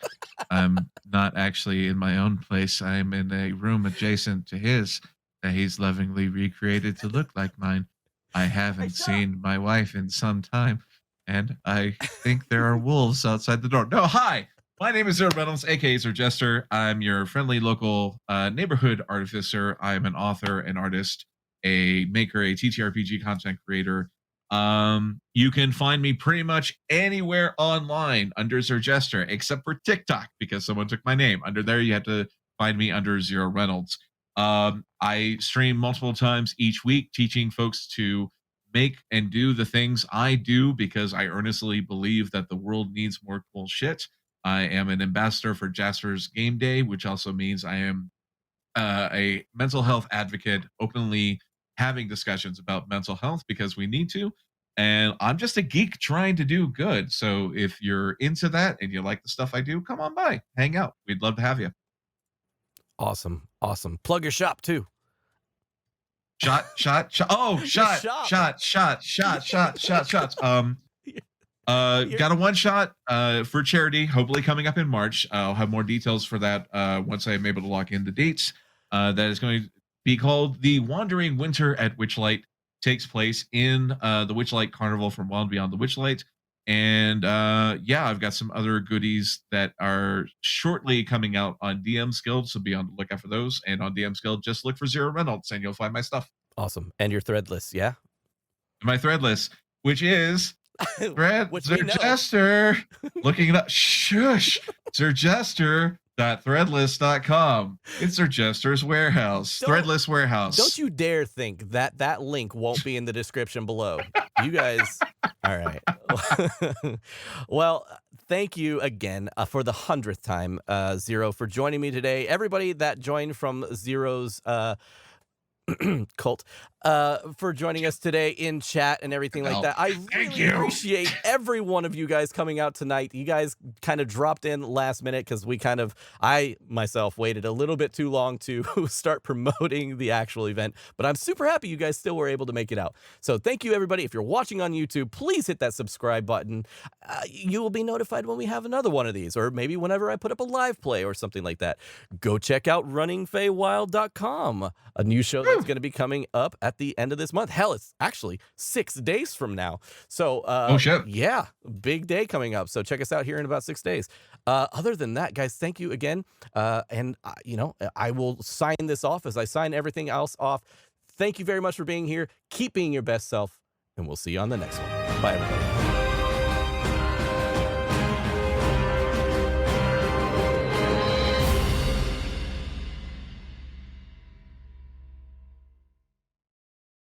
S2: I'm not actually in my own place. I'm in a room adjacent to his that he's lovingly recreated to look like mine. I
S1: I
S2: haven't
S1: saw.
S2: seen my wife in some time, and I think there are wolves outside the door. No, hi. My name is Xero Reynolds, aka Xerjester. I'm your friendly local neighborhood artificer. I'm an author, an artist, a maker, a TTRPG content creator. You can find me pretty much anywhere online under Xerjester, except for TikTok because someone took my name. Under there, you have to find me under Xero Reynolds. I stream multiple times each week, teaching folks to make and do the things I do because I earnestly believe that the world needs more cool shit. I am an ambassador for Jasper's Game Day, which also means I am a mental health advocate, openly having discussions about mental health because we need to. And I'm just a geek trying to do good. So if you're into that and you like the stuff I do, come on by, hang out. We'd love to have you.
S1: Awesome. Awesome. Plug your shop too.
S2: Shot. Oh,
S1: Your shop.
S2: shots.
S1: You're,
S2: Got a one shot for charity, hopefully coming up in March. I'll have more details for that once I am able to lock in the dates. That is going to be called The Wandering Winter at Witchlight. Takes place in the Witchlight Carnival from Wild Beyond the Witchlight. And yeah, I've got some other goodies that are shortly coming out on DM's Guild, so be on the lookout for those. And on DM's Guild, just look for Xero Reynolds and you'll find my stuff.
S1: awesome. And your threadless, yeah?
S2: My thread list, which is
S1: Which we know.
S2: Xerjester. Looking it up. Shush. Xerjester.threadless.com. It's Xerjester's warehouse. Threadless warehouse.
S1: Don't you dare think that that link won't be in the description below. You guys. All right. Well, thank you again for the 100th time, Xero, for joining me today. Everybody that joined from Xero's cult for joining us today in chat and everything like that. I really appreciate every one of you guys coming out tonight. You guys kind of dropped in last minute because I myself waited a little bit too long to start promoting the actual event, but I'm super happy you guys still were able to make it out. So thank you, everybody. If you're watching on YouTube, please hit that subscribe button. You will be notified when we have another one of these, or maybe whenever I put up a live play or something like that. Go check out runningfeywild.com, a new show that's going to be coming up at the end of this month. Hell, it's actually 6 days from now. So,
S2: oh shit,
S1: yeah, big day coming up. So check us out here in about 6 days. Other than that, guys, thank you again. And you know, I will sign this off as I sign everything else off. Thank you very much for being here. Keep being your best self, and we'll see you on the next one. Bye, everybody.